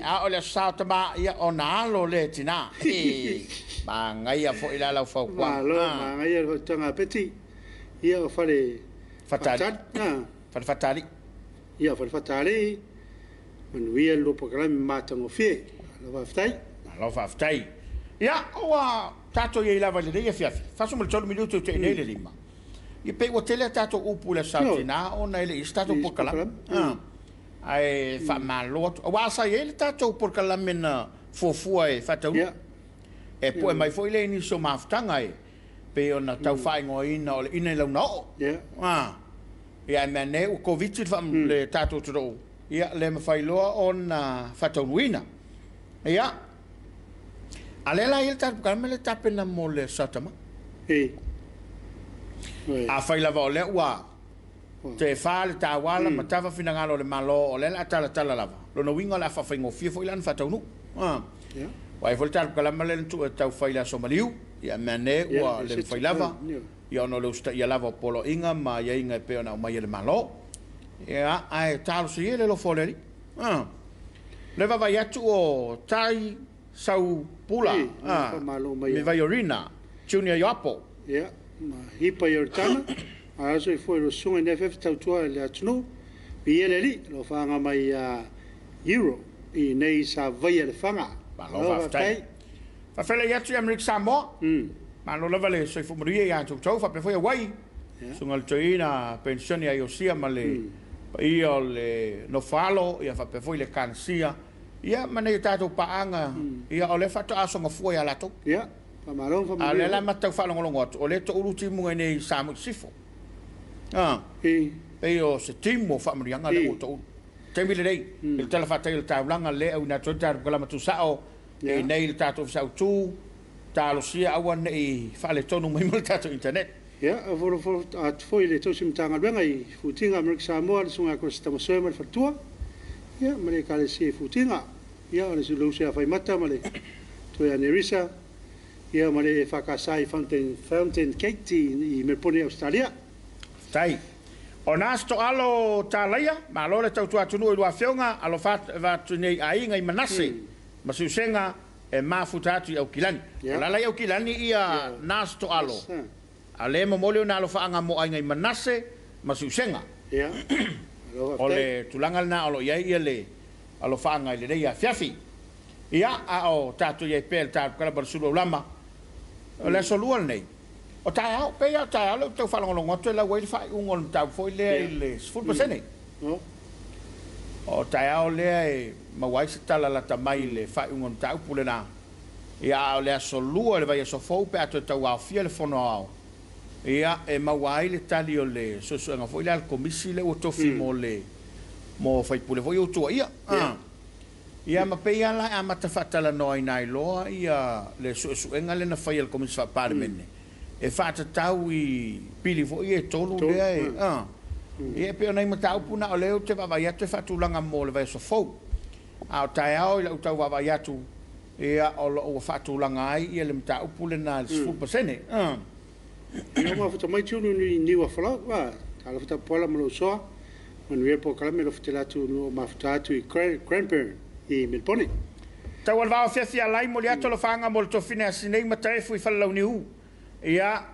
A o le sa tama ia ona alo le tina. Ma ngai a fo ila la fo kwa. Ma ngai a tanga peti. Ia o fale fatali. Fatali. Ia fale fatali. Man wia lo programa matango fie. Lo haftai. Lo haftai. Ia o tato ia lava le ia Afiafi. Faso mo tolu minuto te nei le lima. I pe o tele tato upu le sautina o na ele stato pokala. ai fa malo wa sa ele tatou por kalamena fofua e fatau e po mai foi le ni so maftanga e pe ona tau fai ngoina o ina lo no ia mane o covid fa le tatou tro ia le me fai loa on fatau wina ia alela il tatou kalmele tapena mo le satama a fai la vole wa te fale ta wala ma tava fina ngalo le malo o le la tala lava lo no winga la fa fingo fia foi lan fatau nu wai voltar kala malen tu tau fai la somaliu ia mane wa le fai lava ia no lo sta ia lava polo inga ma ia inga pe ona mai le malo ia ai tal si ele lo foleri le va vai atu o tai sau pula me vai orina junior yapo ia ma hipa yortana aso e foi lo sunga NFF tautua le atunu ele li lo fanga mai euro i nei sa vai le fanga Malova tai. Fa fele yatu Missionary Samoa. Malova le so fumaria ya tu fa pe foi wai. Sungal toina pensione ai osia male. Io le no falo ia fa pe foi le kansia. Ia mane tatu paanga. Ia ole fa to aso ngo foi ala to. Ia. Fa malova fa. Ale la mata fa longo ole to uluti mu nei samu sifo. E o se timo fa mrianga le to. Temile dei il telefata il taulanga le una tota kala matu sao e nei il tato sau tu talo sia awan nei fale tonu mai mal tato internet for at foi le to sim tanga benga i futinga Missionary Samoa sunga ko sta mo soema fatua mare kale si futinga le sulu sia fai mata male to ya nerisa male EFKS fountain cake i me pone Australia tai Onasto alo talaya malole tau tu atunu i afionga alo va tunei ainga i manase masusenga e mafutatu au kilani la au kilani ia nasto alo ale mo molio na alo faanga mo ainga i manase masusenga ole tulanga na alo ia le alo faanga ile ia Afiafi ia o tatu ia pel tatu kala bar Suluaulama ole solual nei o tae pe ya tae lo to falongo ngoto la wei fa un tau foi le full percent o tae le ma wai se tala la tamai le fa un tau pulena ia le solua le vai so fo pe ato tau a fia le fono ao ia e ma wai le tali o le so so nga foi le komisi le o to fi mo le mo fai pule voi o to ia ia ma pe ya la ma ta fatala noi nai lo ia le so so nga le na fai le komisi fa parmene e fata tau i pili fo i tolu le e pe ona i matau puna o leo te va ia te fatu langa mo le vai so fo a tai au le tau va ia tu e o fatu langa ai i le matau pule na fu pasene io ma fata mai tu ni wa fala va ala fata pola mo so man we po kala me lo fata tu no ma fata tu i grandparent i me pone tau al va fesi ala i mo le ato lo fanga mo to fine asinei matai fu i fala ni u ia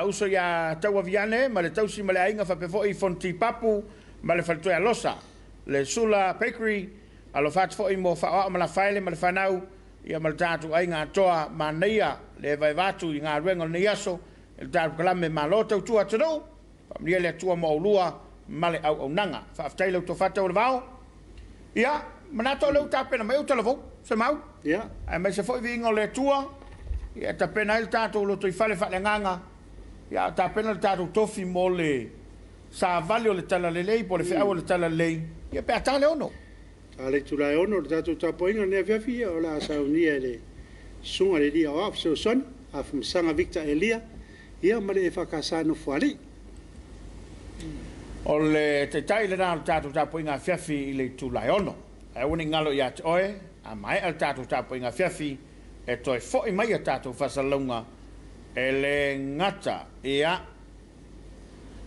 uso ya tau viane ma le tau si ma le ainga fa pe fo i fonti papu ma le faltoia losa le sula bakery alo fat fo i mo fa ma la faile ma le fanau ia ma tatu ainga toa ma neia le vai vatu i nga rengo ne yaso el tatu kalame ma lo tau tua tano fa mia le tua mo lua ma le au nanga fa aftailo to fata o vao ia manato le uta pena mai utalo se mau ia ai mai se fo i vingo le tua ia ta pena il tato lo toi fale fale nganga ia ta pena il tato tofi mole sa valio le tala le lei pole fe au le tala lei ia pe atale ono ale tu la ono tato Tapuaiga ne Afiafi o la sa unia le sunga le dia of so son af msanga Victor Elia ia male EFKS no fali ole te tai le na tato Tapuaiga Afiafi le tu la ono e uni ngalo ia oe a mai al tato Tapuaiga Afiafi e toi foi mai tato fasalonga ele ngata ia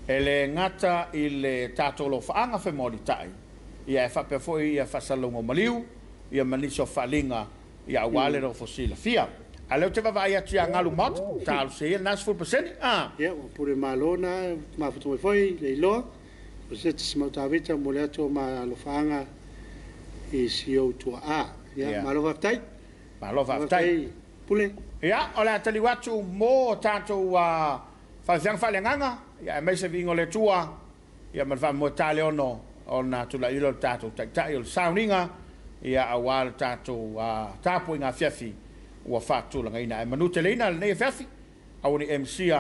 ele ngata ile tato lo faanga fe moli tai ia fa pe foi ia fasalonga maliu ia maniso falinga ia wale ro fosila fia ale te va ia tia ngalu mot tal se nas full percent ia pure malona ma futu foi le lo se te smotavita moleto ma lo faanga e sio tu ia malova tai malova tai pule ia ola tali watu mo tato fa fiang fa lenganga ia mai se vingo le tua ia ma fa mo tale ono ona tula ilo tatou tai o sauninga ia awal tatou Tapuaiga Afiafi ua faatulaga ina e manute leina lenei Afiafi au ni MC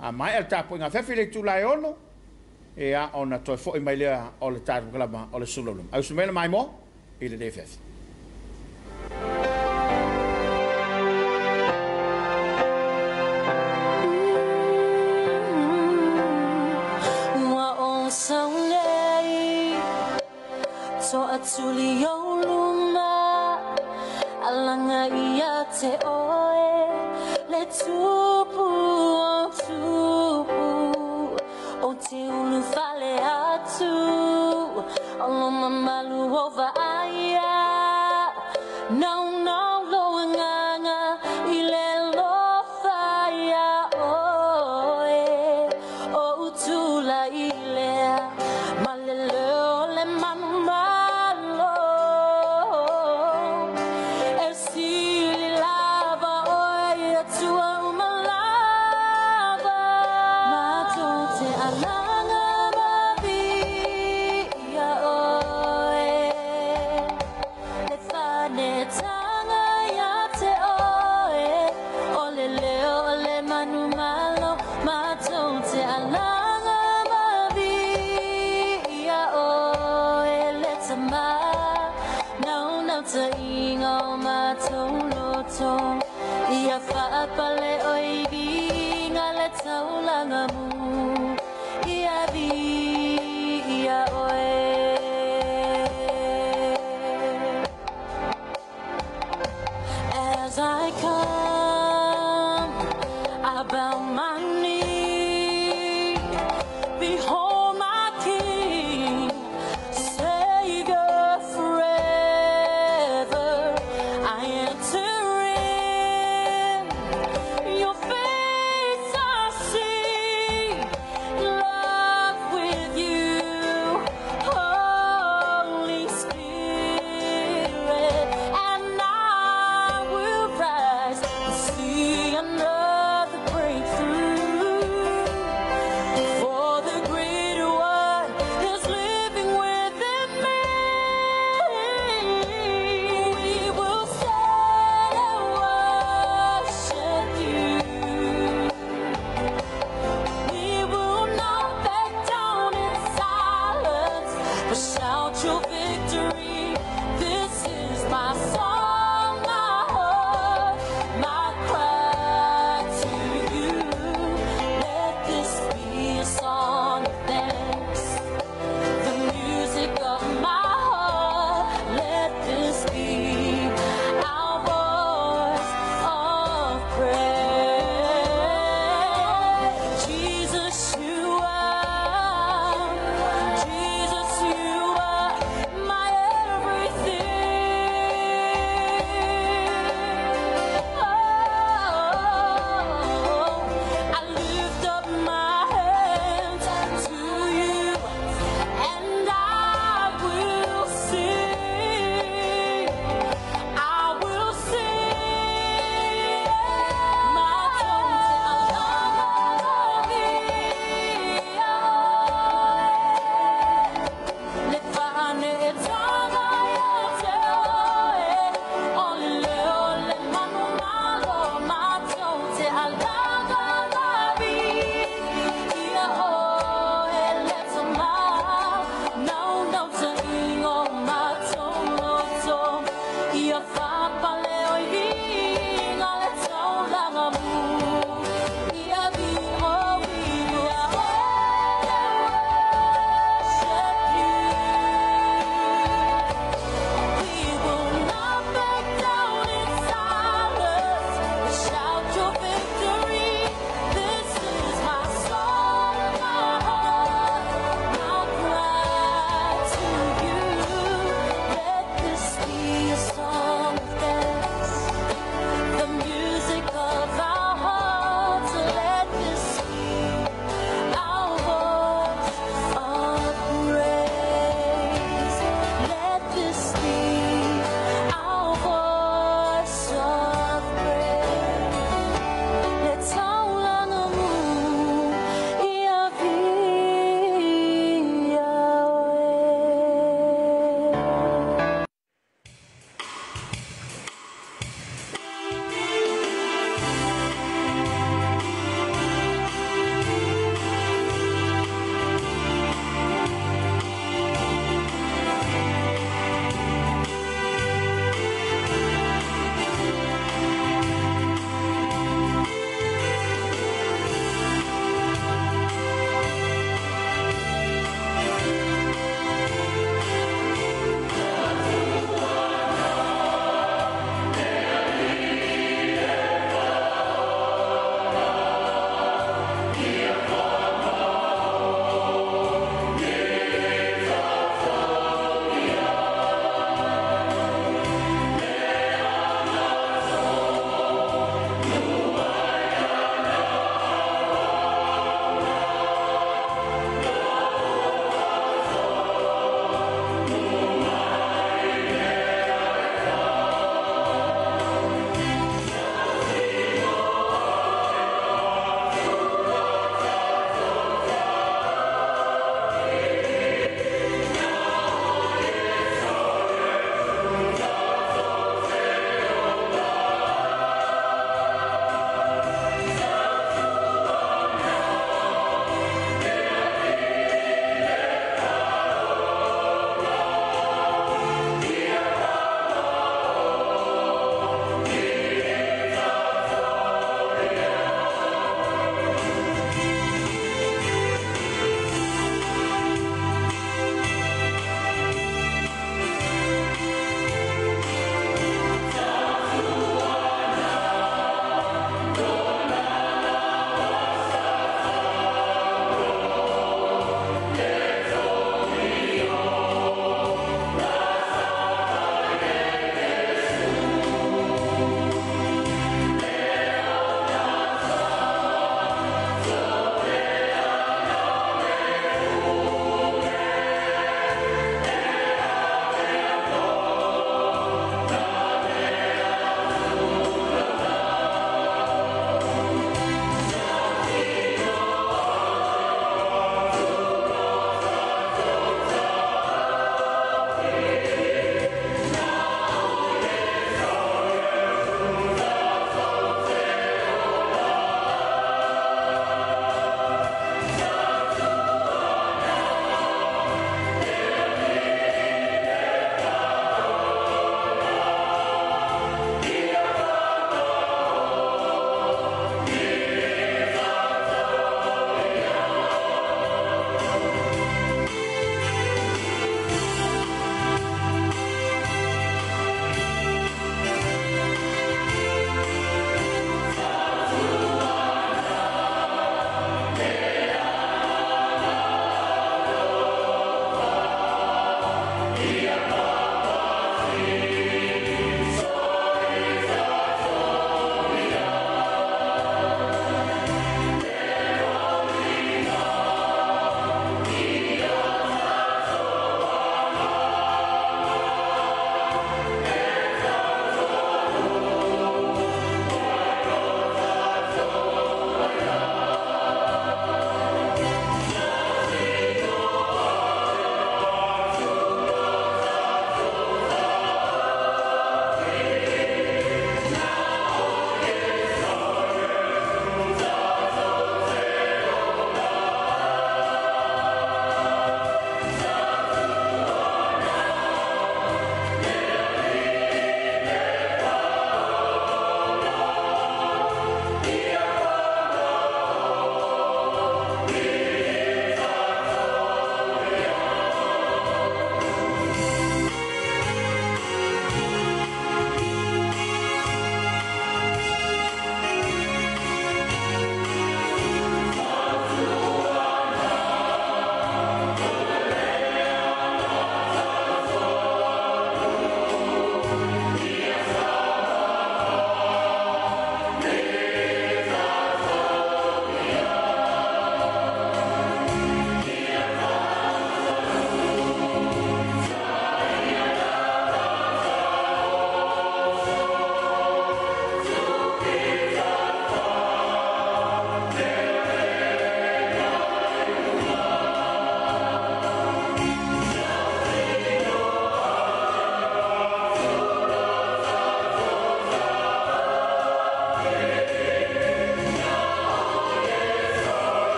a mai al Tapuaiga Afiafi le tula e ono ia ona toe foʻi mai lea o le tatou kalama o le Suluaulama au sumela mai mo i le Afiafi. So atuli o luma alanga ia te oe le tupu o te ulu fale atu o loma malu o vaaya no lo nganga i le lofaia oe o utula i lea malele o le mama ia faapale oi vinga le taulanga mu ia vi ia oe as I come I bow my knee behold my King Savior forever I enter another breakthrough.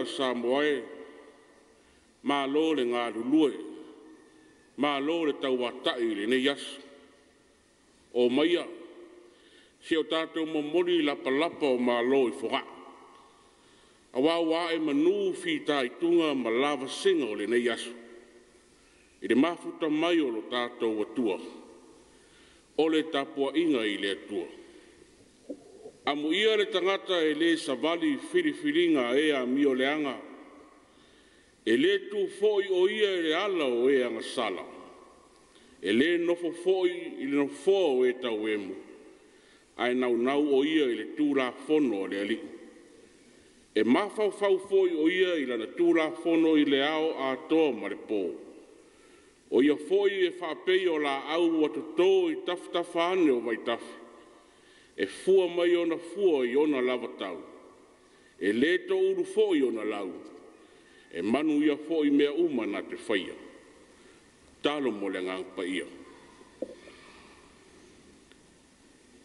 Samoa ma lo le ngā lulue, ma lo le tauatai le ne yasu. O maia, se o tātou momori lapa o ma lo I whaka. Awa wa e manu whita I tunga ma lava singa o le ne yasu. I le mafuta mai o lo tātou atua. O le Tapuaiga I le atua. Amu ia le tangata e le savali whiriwhiringa e a mio leanga. E le tu foi o ia e le ala o e anga sala. E le nofo foi I le nofo o e tau emu. Ai nau o ia I le tūra fono o le ali. E mafau foi o ia I lana tūra fono I le ao a toa ma le pō. O ia foi e whapei o la au atu tō I taftafa ane o vai tafi. E fua mai ona fua I ona lava tau. E le to uru foi ona lau. E manu ia foi mea uma na te whaia. Talo mo le ngangpa ia.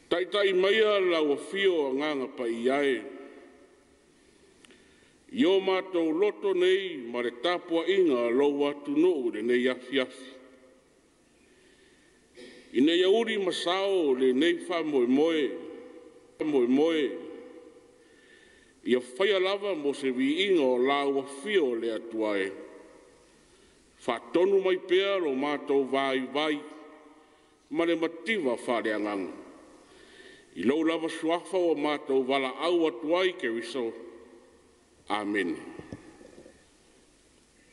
Tai maia lau a fio a ngangpa iae. Io mātou loto nei ma le Tapuaiga lau atu noo le nei Afiafi. I nei auri masao le nei wha moe. Ia whaia lava mo se viinga o lau a fio le atuae. Whatonu mai pēr o mātou vai, ma le mativa whare anganga. I lau lava suafa o mātou wala au atuai ke riso. Amen.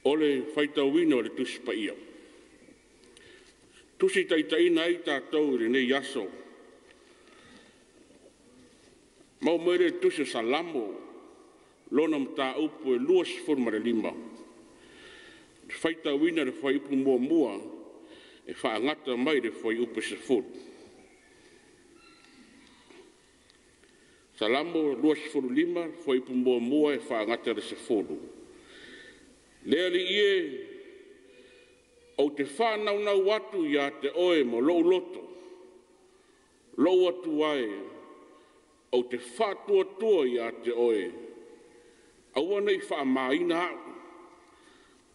Ole whaitauina o le tusi pa ia. Tusi taitaina I tātou le nei yaso. Mau mere tusi salamo. Lona mta upu e luas forma le lima. Whaitauina le whai upu mua. E whaangata mai le whai upu se furu. Salamo luas furu lima, foi pu mua e whaangata le se furu. Lea li ie, o te whanau watu ia te oe mo lou loto. Lou atu ai, o te whātua ia te oe. Aua nei whaamaina au.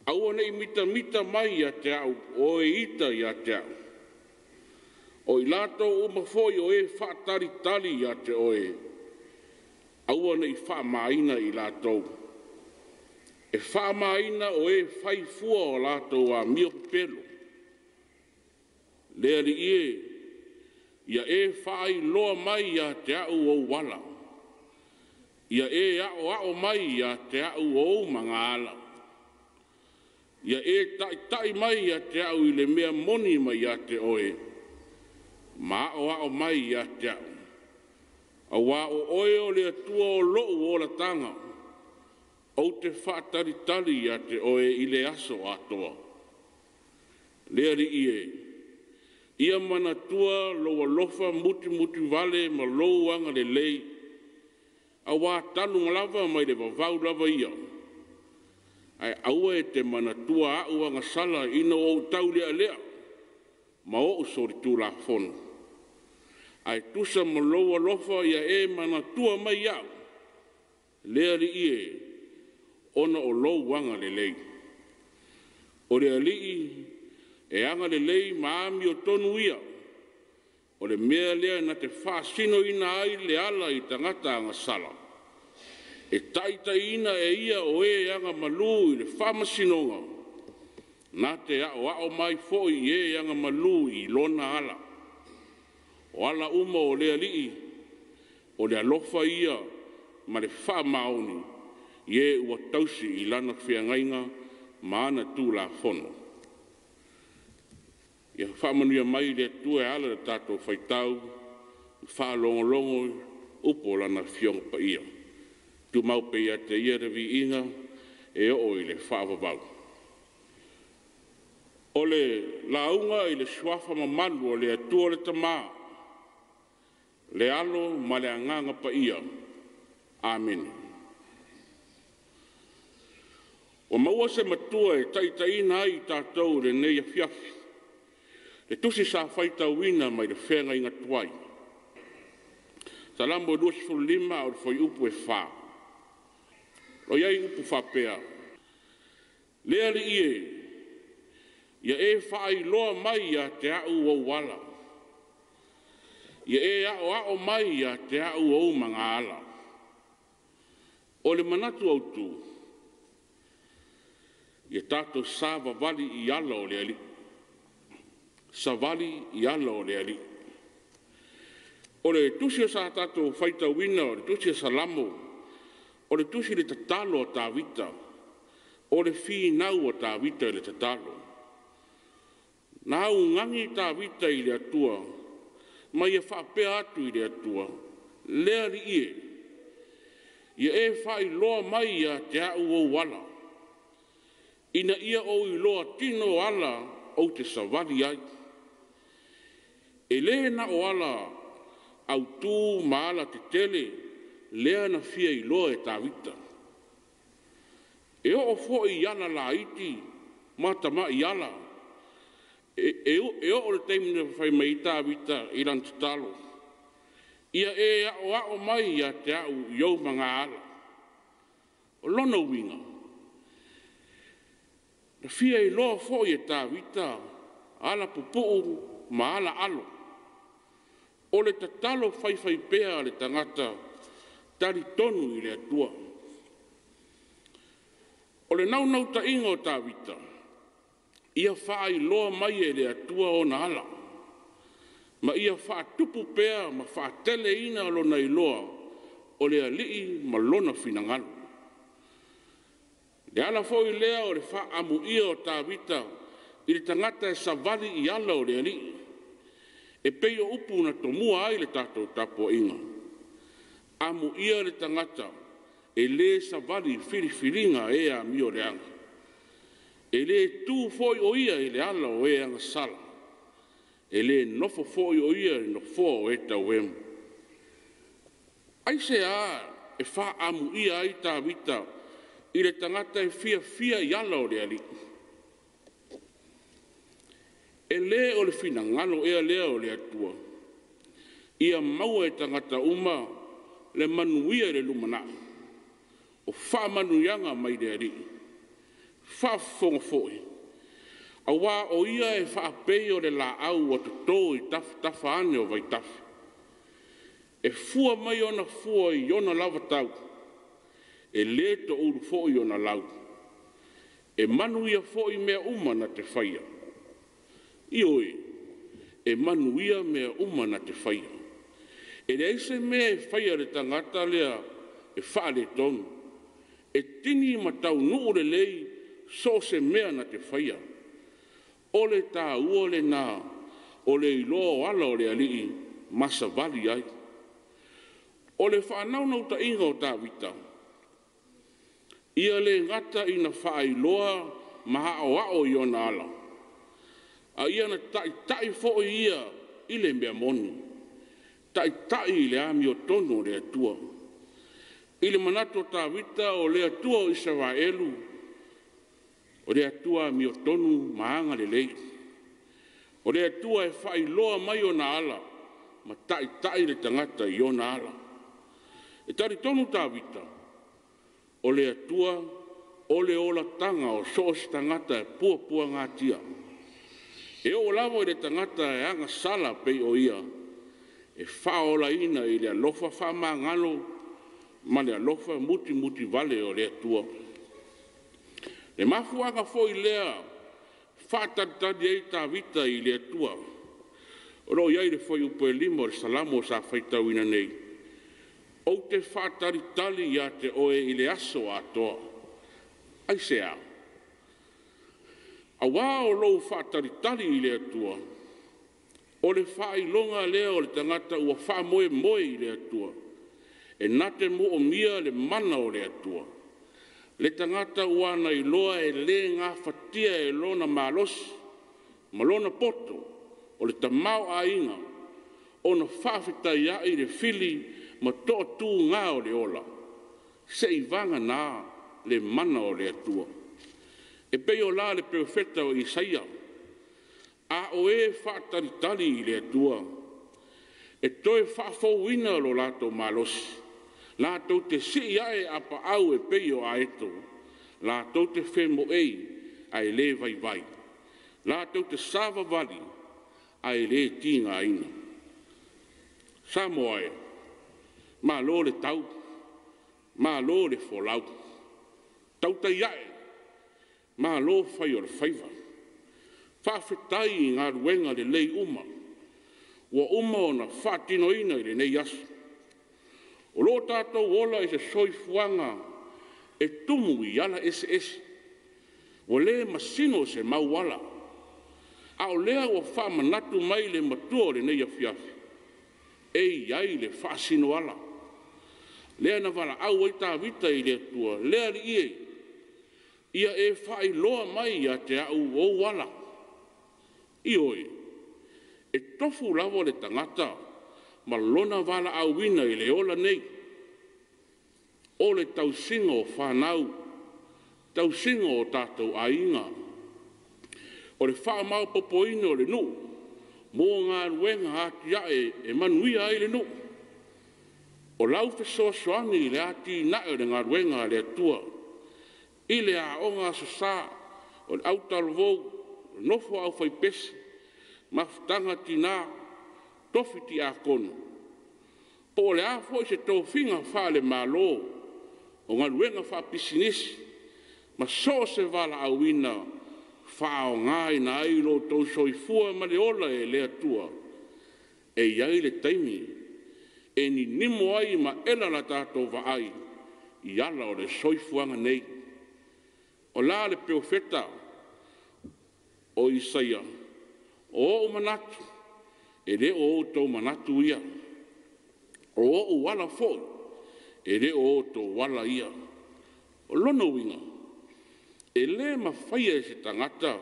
Aua nei mita mai ia te au, oe ita ia te au. O I lato o mawhoi o e whaatari ia te oe. Aua nei whaamaina I lātou. E whaamaina o e whaifua o lātou a mio pelo. Lea li ie, ia e whai loa mai ia te au o wala. Ia e ao mai ia te au o mangala. Ia e tai mai ia te au I le mea moni mai ia te oe. Ma ao mai ia te au. Awa o oe o le atua o loo o la tanga. O te whaatari ia te oe I le aso atoa. Lea ri ie. Ia mana tua loa lofa muti vale ma lou anga le lei. Awa tanu lava mai le vavau lava ia. Ai aua e te mana tua au anga sala ino o tau lea. Ma o sori tu la fono. Ai tusa mo loa lofa ia e mana tua mai au. Lea li ie, ona o lou wanga le lei. O lea li e anga le lei maami o tonu ia. O le mea lea na te whaasino ina ai le ala I tangata anga sala. E taita ina e ia o e anga malu I le whamasinonga. Na te ao mai foi e anga malu I lona ala. O ala uma o lea lii, o lea lofa ia, ma le wha maoni, ie ua tausi I lana whiangainga, ma ana tū la fono. Ia wha manuia mai lea tue ala le tātou whaitau, wha longo, upo lana whionga pa ia. Tu mau pe ia te ia revi inga, e o I le wha vavau. O le launga I le suafa mamanu o lea tua le tamaa, le alo ma le anganga pa ia. Amen. O maua se matua e taitaina ai tātou le nei Afiafi. Le tusi sa whaitauina mai le whenga inga tuai. Salamo 2:5 o le whai upu e wha. o iai upu whapea. Lea li ie, ia e whaai loa mai a te au o wala. Ia e ao mai a te au o mga ala. O le manatu au tu, ia tātou sāwa wali i ala o le ali. Sa wali i ala o le ali. O le tusi o sa tātou whaita wina, o le tusi o sa lamo, o le tusi le tatalo o tā wita, o le whi nau o tā wita i le tatalo. Nā ungangi tā wita i le atua, ma ia whapea atu i le atua, lea li ie, ia e whai loa mai a te au o wala. Ina ia o i loa tino ala o te sawali ai. E lea na o ala au tū maala te tele, lea na fia i loa e tā wita. E o fo i ana la iti, matama i ala. E o le teimina whai mai tā wita i rantitalo. Ia e ao mai a te au iau mga ala. O lona winga. Na fia i loa fo i tā wita, ala pupu ma ala alo. O le tatalo whai pea le tangata, tari tonu i le atua. O le nau ta ingo tā wita, ia whaai loa mai e le atua o na ala. Ma ia wha tupu pea ma wha tele ina lona i loa o le alii ma lona finangalo. Le ala fo i lea o le wha amu ia o tā wita i le tangata e savali i ala o le alii. E peio upu na tomua ai le tātou Tapuaiga. Amu ia le tangata e le savali whiriwhiringa e a mio leanga. E le tū foi o ia i le ala o e anga sala. E le nofo foi o ia i nofo o e tauemu. Ai se a e wha amu ia ai tā wita i le tangata e fia i ala o le ali. E le o le fina ngalo e a lea o le atua. Ia maua e tangata uma le manuia i le lumana. O wha manuianga mai le ali. Wha fonga foi. A wā o ia e whaapei o le la au o te tō i tafa ane o vai tafi. E fua mai ona fua i ona lava tau. E le to uru fo i ona lau. E manuia fo i mea uma na te whaia. Ioi, e manuia mea uma na te whaia. E le eise mea e whaia le tangata lea e wha le tonu. E tini matau nuu le lei so se mea na te whaia. O le tā ua le nā, o le iloa ala o le alii, masa vali ai. O le whanaunau ta inga o tā wita. Ia le ngata ina whaailoa maha o ao i ona ala. A ia na tai fo ia i le mea moni. Tai i le ami o tono o le atua. I le manato tā wita o le atua o Israelu. O le atua mi o tonu maanga le lei. O le atua e whai loa mai o na ala, ma tai le tangata i o na ala. E tari tonu tā wita, o le atua, o le ola tanga o soos tangata e pua ngā tia. E o lavo i le tangata e anga sala pei o ia, e whaola ina i le alofa whama ngalo, ma le alofa muti vale o le atua. E mafuanga fo i lea, whātatadi ei tā vita i le atua. Ro iai le foi upo e limo le salamo sa whaitau ina nei. O te whātaritali ia te oe i le aso atoa. Ai se au. A wā o lou whātaritali i le atua. O le whailonga lea o le tangata ua whamoe i le atua. E nate mo o mia le mana o le atua. Le tangata uana i loa e le ngā whatia e lona malosi, malona poto, o le tamau a inga, o na whawhita ia i le fili ma toa tū ngā o le ola. Se i vanga nā le mana o le atua. E pei o la le profeta o Isaia, a o e whataritali i le atua. E toi whawhauina lo lato malosi, La tau te si ai apa au e pei o aeto. La tau te whemo ei ai le vai vai. La tau te sava vali ai le tinga aina. Samoa e, ma lo le tau, ma lo le folau. Tau tai ai, ma lo fai o le faiva. Whawhetai I ngā ruenga le lei uma. Wa uma o na whatinoina I le nei asu. O lo tātou ola I se soifuanga e tumu I ala ese. O le masino se mauala. A o lea o whamanatu mai le matua le nei afiafi. E iai le whaasino ala. Lea na wala au ai tā vita I le tua. Lea li ie. Ia e whai loa mai a te au o wala. Ioi. E tofu lawa le tangata. Ma lona wala au wina I le ola nei. O le tausinga o whanau. Tausinga o tātou ainga. O le whaamau popoina o le nu. Mō ngā ruenga hati ae e manuia ai le nu. O lau whesoa soani le ati nae le ngā ruenga le atua. I le a o ngā sasa o le autalvou nofo au whai pesi. Mafutanga tina tofiti a kono. Po le a fo se tō whinga wha le malo. O ngā ruenga wha pisinisi. Ma so se wala au ina. Whao ngai na ailo tau soifua ma le ola e le atua. E iai le taimi. E ni nimo ai ma ela la tātou wa ai. I ala o le soifuanga nei. O la le peofeta. O Isaia. O manatu. E le o tau manatu ia. O wala fo. E le o tau wala ia. O lono winga. E le mawhaia e se tangata,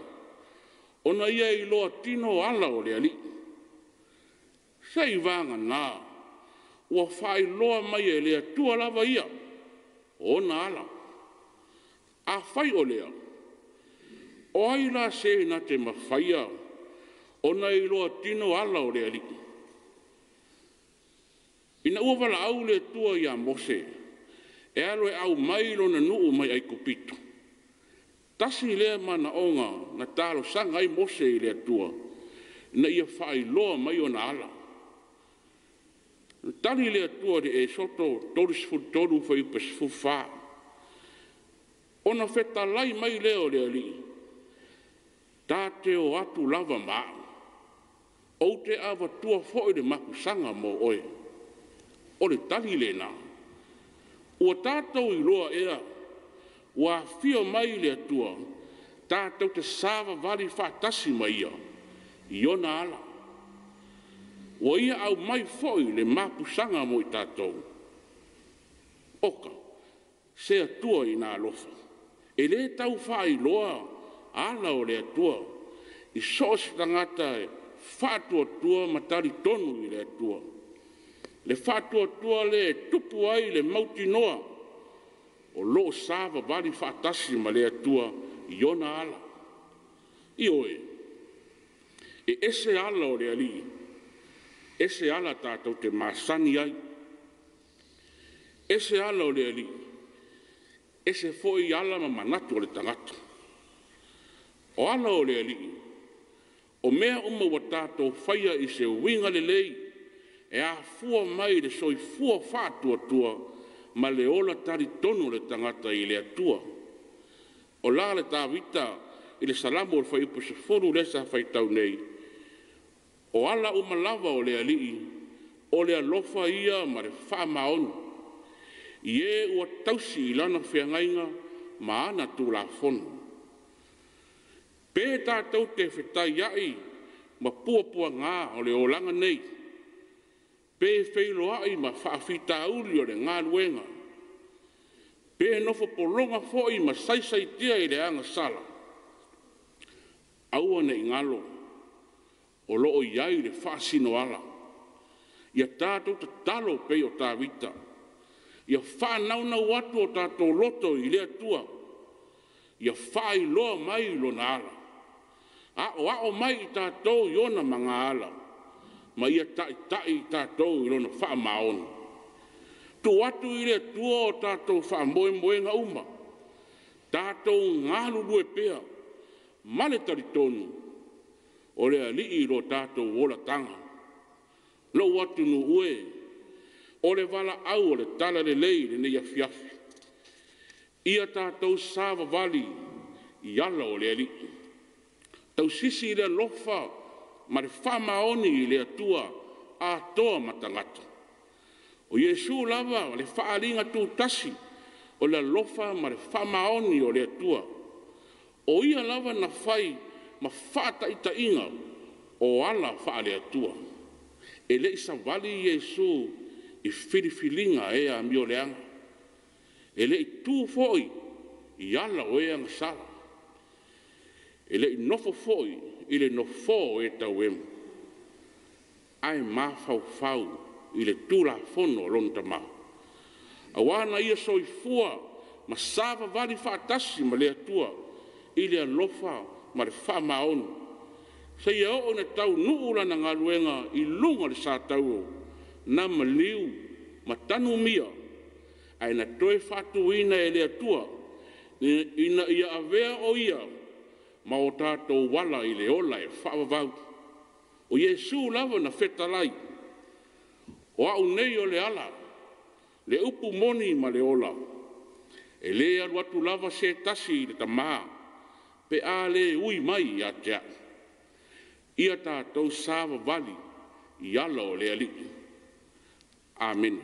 ona ia I loa tino ala o le ali. Sei vanga nā, ua whai loa mai e lea tua lava ia, ona ala. A whai o lea, o ai la se na te mawhaia, ona I loa tino ala o le ali. Ina ua wala au le tua ia mose, e alo e au mailo na nuu mai ai kupito. Tasi lea mana onga na talo sanga ai mose I lea tua. Na ia whai loa mai o na ala. Tali lea tua de e soto toris futoru whai pasifu wha. Ona wheta lai mai leo lea li. Tā te o atu lava maa. O te awa tua whoi de maku sanga mo oe. O le tali le nā. Ua tātou I loa ea. Wa fio mai le atua, tātou te sāwa wari whātasi mai ia, I ona ala. Wa ia au mai foi le mapusanga mo I tātou. Oka, se atua I nā lofa. E le tau whai loa, ala o le atua, I sosi tangata e whātua tua matari tonu I le atua. Le whātua tua le tupu ai le mauti noa, o lo sava vali whaatasi ma le atua I ona ala. I oe, e ese ala o le ali, ese ala tātou te masani ai, ese ala o le ali, ese foi ala ma manatu o le tangata. O ala o le ali, o mea uma wa tātou whaia I se winga le lei, e a fua mai le soi fua whātua tua, ma le ola tari tonu le tangata I le atua. O la le tāwita I le salamu o whai upo se furu le sa whai tau nei. O ala umalawa o le alii, o le alofa ia ma le wha maonu. I e ua tausi I lana whiangainga ma ana tū la fonu. Pē tātou te whetai ai ma puapua ngā o le olanga nei. Pē whailo ai ma whaafita uli o le ngā luenga. Pē nofo polonga foi ma saisai tia I le anga sala. Aua nei ngalo, o loo iai le whaasino ala. Ia tātou ta talo pei o tā vita. Ia whanau atu o tātou loto I le atua. Ia whai loa mai lona ala. A o mai I tātou I ona mga ala. Ma ia tai tātou I lona wha maona. Tu atu i le tua o tātou whamoe uma. Tātou ngālu lue pea. Mane tari tonu. O le alii ro tātou wola tanga. Lo watu nu ue. O le wala au o le tala le lei le nei afiafi. Ia tātou sāwa wali i ala o le alii. Tau sisi le lofa ma le whamaoni i le atua a toa matangata. O Yesu lava o le whaalinga tūtasi o le lofa ma le whamaoni o le atua. O ia lava na whai ma whata ita inga o ala wha le atua. E le isa wali Yesu i whiriwhilinga e a mio leanga. E le i tū foi i ala o e anga sala. E le i nofo foi i le nofo e tau emu. Ai mawhau i le tūra fono lonta ma. Awana ia soifua ma sava vali whaatasi ma le atua i le alofa ma le whamaonu. Sa ia o ne tau nuula na ngaluenga i lunga le sa tau na maliu ma tanu mia ai na toe whatuina e le atua ina ia avea o ia ma o tātou wala i le ola e whaavavau. O Yesu lava na whetalai. O au nei o le ala, le upu moni ma le ola. E le alu atu lava se tasi le tamaa, pe a le ui mai a tea. Ia tātou sāwa vali i ala o le ali. Amen.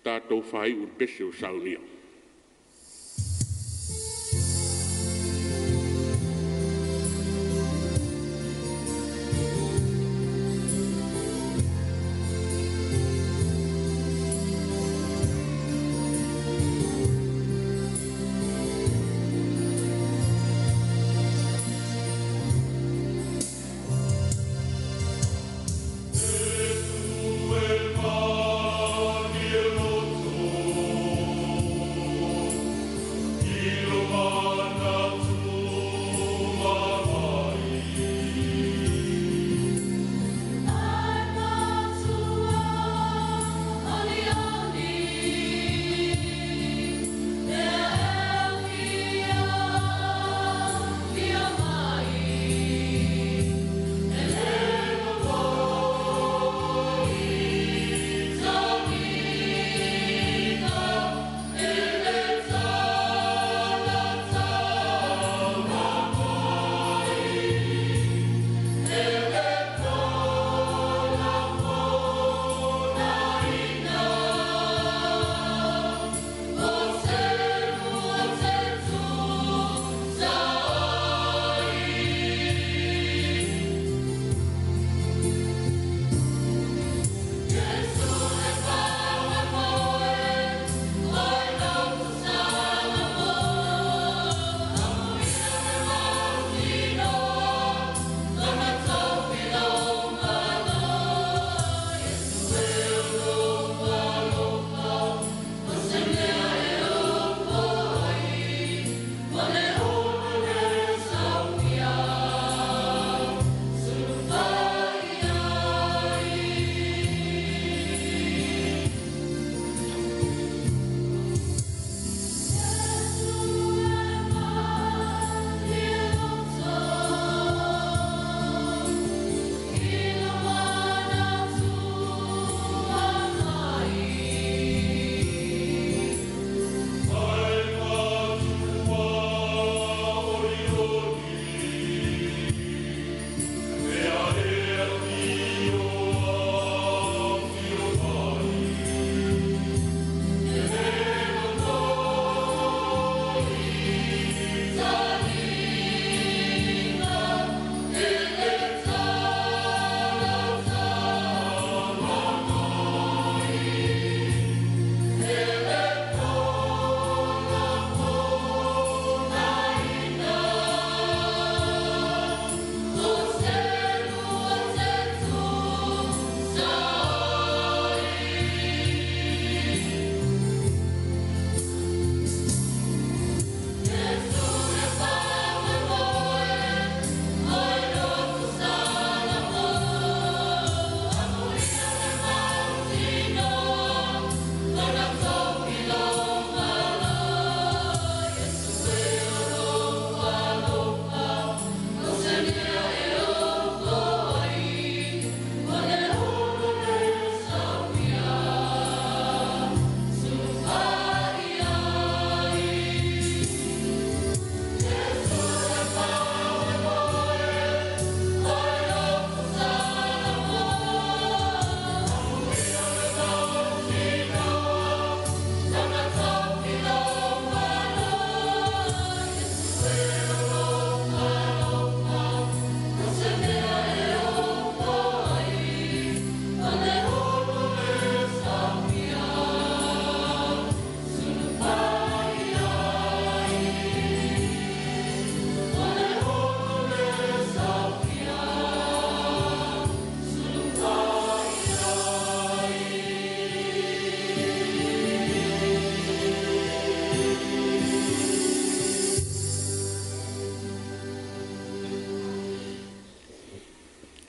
Tātou whai ur pese o saunia. El mar y el otro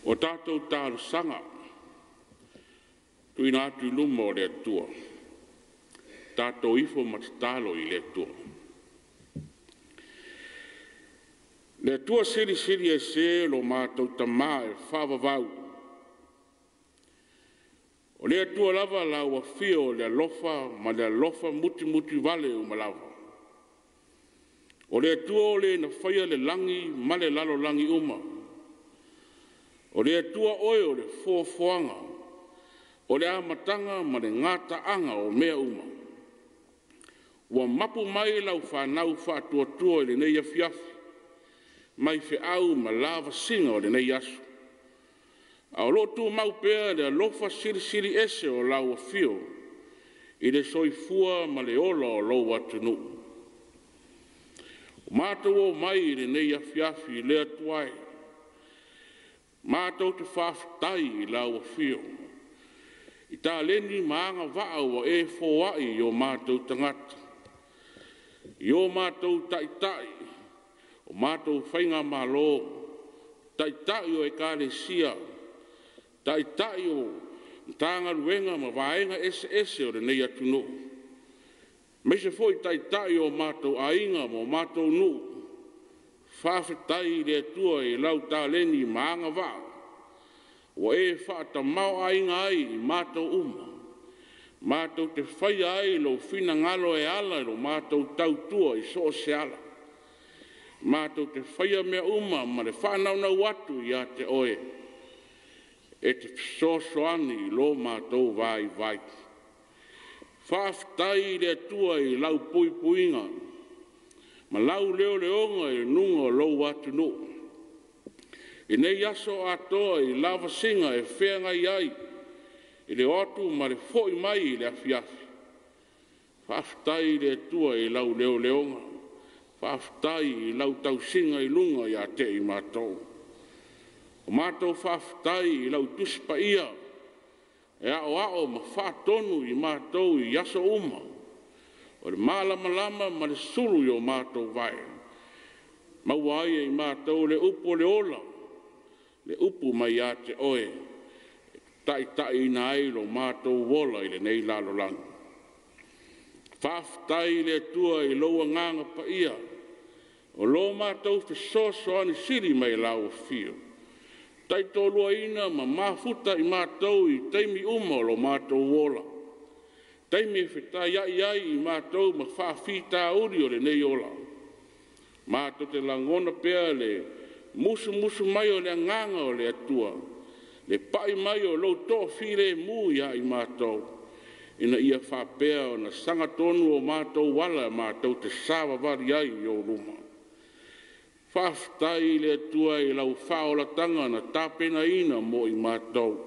O tātou tāru sanga, tui nā atu luma o le atua. Tātou ifo matatalo i le atua. Le atua siri e se lo mātou tamā e whāwawau. O le atua lava lau a fio le alofa ma le alofa muti vale o malawa. O le atua o le na whaia le langi ma le lalo langi uma. O le atua oe o le fuafuanga. O le amatanga ma le ngata anga o mea uma. Ua mapu mai lau whanau whātua le nei Afiafi. Mai fe au ma lava singa o le nei asu. Au lotu mau pea le alofa siri ese o lau a fio. I le soifua ma le ola o lau atunu. O mātou o mai le nei Afiafi le atuai. Mātou te whawhitai i lau a fio. I tā leni maanga vāu o e fōai o mātou tangata. I o mātou taitai. O mātou whainga malo, taitai o e kālesia, taitai o tānga ruenga ma vaenga ese o le nei atunu. Me se foi taitai o mātou ainga mo mātou nu, whawhetai le atua e lau tāleni maanga vā, o e whaata mau ainga ai i mātou uma. Mātou te whai ai lo whina ngalo e ala lo mātou tautua i so se ala. Mātou te whaia mea uma ma le whanau watu i a te oe. E te sosoani lo mātou vai. Whawhitai le atua i lau puinga. Ma lau leonga i nunga lo watu no. I nei aso atoa i lava singa e whenga iai. I le otu ma le foi mai i le Afiafi. Whawhitai le atua i lau leonga. Whawhitai i lau tausinga i lunga i a te i mātou. O mātou whawhitai i lau tuspa ia. E ao ma whātonu i mātou i aso uma. O le mālama ma le suru i o mātou vai. Mauaia i mātou le upo le ola. Le upu mai a te oe. Tai nai lo mātou wola i le nei lalo lang. Whawhitai le atua i loa nganga pa ia. O lo mātou whesoso ani siri mai lau a fio. Tai tōlua ina ma mafuta i mātou i teimi uma lo mātou wola. Teimi e whetai ai i mātou ma whawhita uri o le nei ola. Mātou te langona pea le musu mai o le nganga o le atua. Le pai mai o lo tō whire mu ia i mātou. Ina ia whapea o na sangatonu o mātou wala mātou te sawa vari ai i o ruma. Whawhitai le atua i lau whaolatanga na tāpena ina mo i mātou.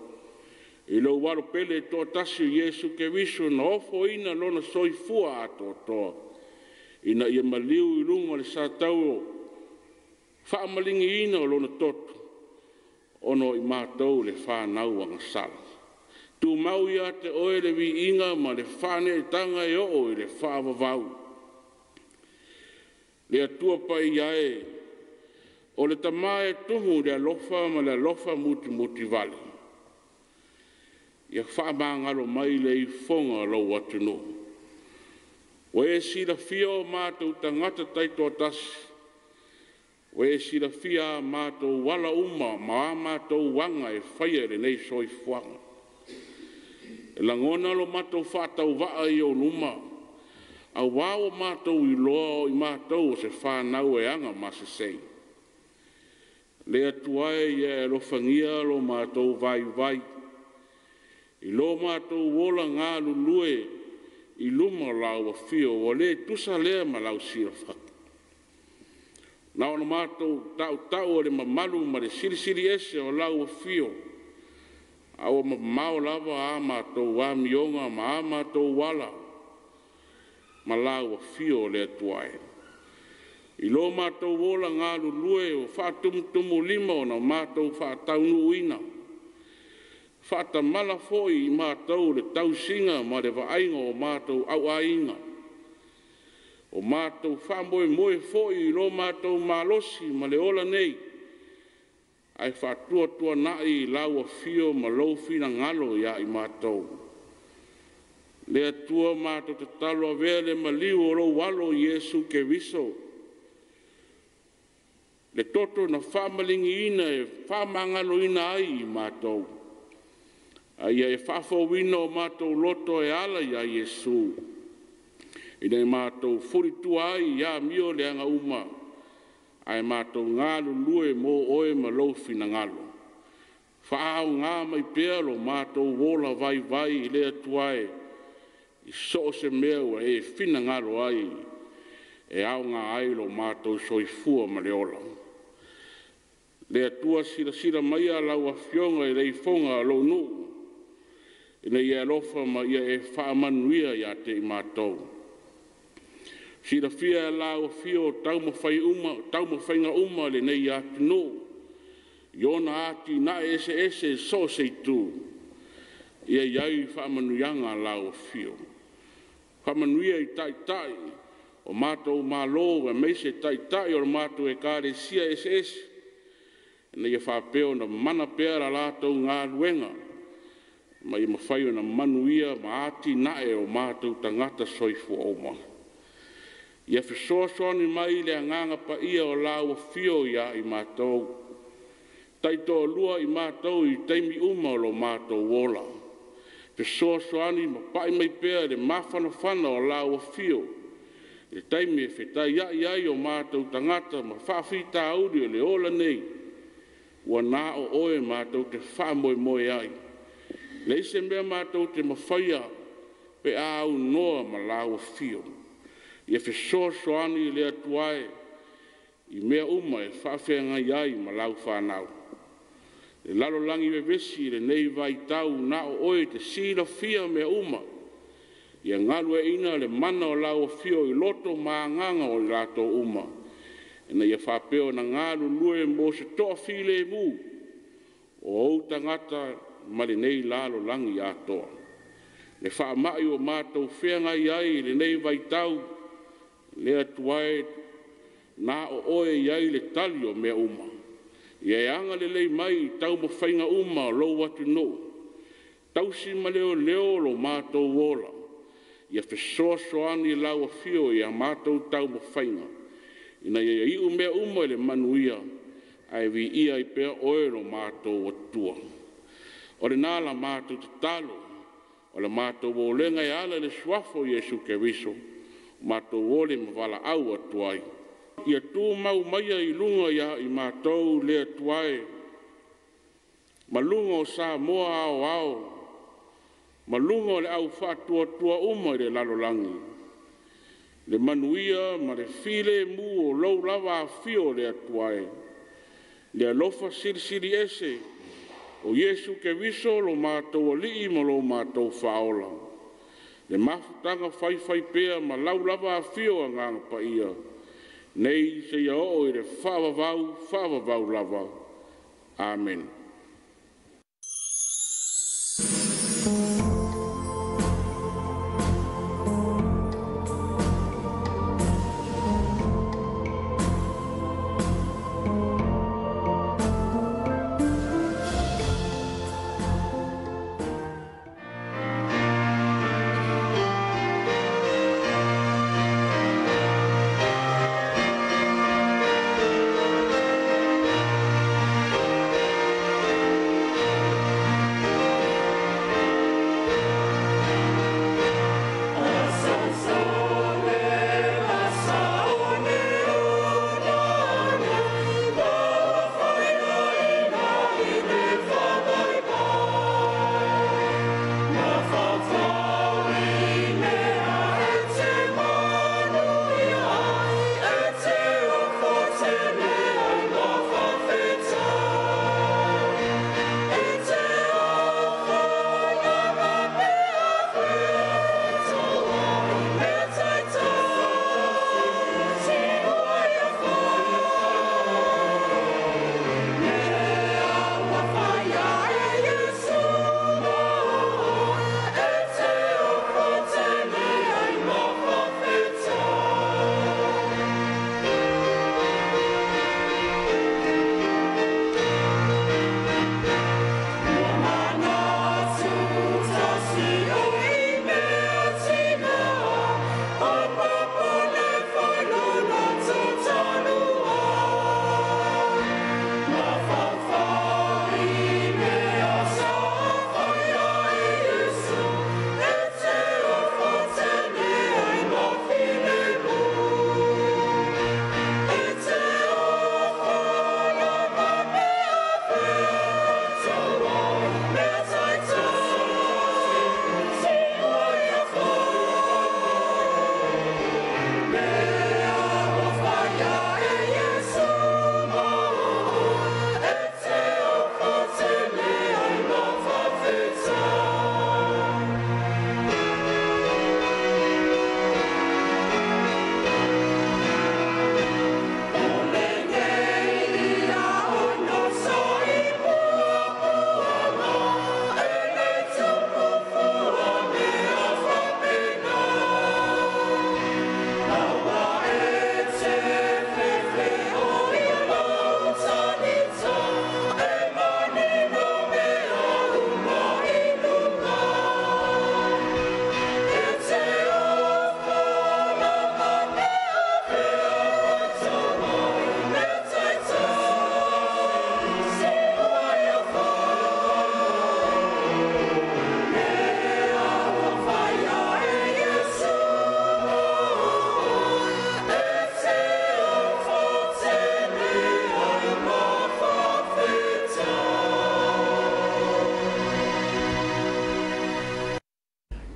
I lau waro pele tō tasi Jesu ke viso na ofo ina lona soifua ato toa. Ina ia maliu i runga le sātau o whaamalingi ina o lona toto. Ono i mātou le whanau anga sala. Tu mau ia te oe le vi inga ma le whane e tanga e o i le whaavavau. Le atua pai iae, o le tamae tumu le alofa ma le alofa muti vale. Ia whaamangalo mai le i fonga lo atunu. O e sila fia o mātou tangata taito tasi. O e sila fia mātou wala uma ma mātou wanga e whaia le nei soi fuanga. E langona lo mātou whātau waa i o numa. A wāo mātou i loa i mātou se whānau e anga masa sei. Le atuae e lo whangia lo mātou vai. I lo mātou wola ngā lulue i luma lau a fio o le tusa lea ma lau sira whaka. Nā ona mātou tau o le mamalu ma le siri ese o lau a fio. Awa mao lava a mātou wa mionga ma a mātou wala. Ma lau a fio le atuae. I lo mātou wola ngā lulue o whātumutumu lima o na mātou whātaunu ina. Whāta mala foi i mātou le tausinga ma le waainga o mātou au ainga. O mātou whamoe moe foi i lo mātou malosi ma le ola nei. ai whātua nai lau a fio ma lau fina ngalo ia I mātou. Lea tua mātou te talo a vele ma liu o lau walo Iesu ke viso. Le toto na whamalingi ina e whamangalo ina ai I mātou. Ai e whawhawina o mātou loto e ala ia Iesu. Ina e mātou whuritua ai ia mio le anga uma. Ai mātou ngālu lue mō oe ma lau fina ngalo. Whaau ngā mai pēr o mātou wola vai vai I lea tuae. I so se mea e fina ngalo ai. E au ngā ai lo mātou soifua ma le ola. Lea tua sira mai a lau a fionga I rei fonga lo nu. Ina ia lofa ma ia e whaamanuia ia te I mātou. Sira fia lau a fio tau ma whainga uma le nei atu no. Iona ati na ese so se tu. Ia iai whaamanuianga lau a fio. Whaamanuia I tai. O mātou mālo e meise tai o mātou e kāre sia ese. Ina ia whapeo na mana pēra lātou ngā ruenga. Ma ia mawhaio na manuia ma ati nae o mātou tangata soifu o ma. Ia whisoasoni mai le anganga pa ia o lau a fio ia I mātou. Taito lua I mātou I teimi uma o lo mātou wola. Whisoasoni ma pai mai pēra le mawhanawhana o lau a fio. Le teimi e whetai iai o mātou tangata ma whawhita auri o le ola nei. Ua nā o oe mātou te whamoe ai. Leise mea mātou te mawhaia pe au noa ma lau a fio. Ia whisoasoni le atuae I mea uma e whawhenga iai ma lau whanau. Le lalolangi me vesi le nei vai tau nā o oe te sila fia mea uma. Ia ngalu e ina le mana o lau a fio I loto maanganga o lato uma. Ina ia whapeo na ngalu lue mo se toa file mu. O au tangata ma le nei lalo langi atoa. Le whaamai o mātou whenga iai le nei vai tau. Le atuae nā o oe iai le tali o mea uma. Ia e anga le lei mai tau mo whainga uma o lou atu no. Tausi ma leo lo mātou wola. Ia whesoasoani lau a fio ia mātou tau mo whainga. Ina ia iu mea uma le manuia. Ai vi ia I pēr oe lo mātou atua. O le nāla mātou te talo. O le mātou o lenga e ala le suafo Iesu ke viso. Mātou o le mawala au atuai. Ia tū mau maia I lunga ia I mātou le atuai. Malunga o Samoa ao. Malunga o le au whātua uma I le lalolangi. Le manuia ma le file mu o lou lava a fio le atuai. Le alofa siri ese. O Iesu ke viso lo mātou o lii ma lo mātou whaola. Le mafutanga whai pēa ma lau lava a fio a nganga pa ia. Nei se ia o I le whawavau lava. Amen.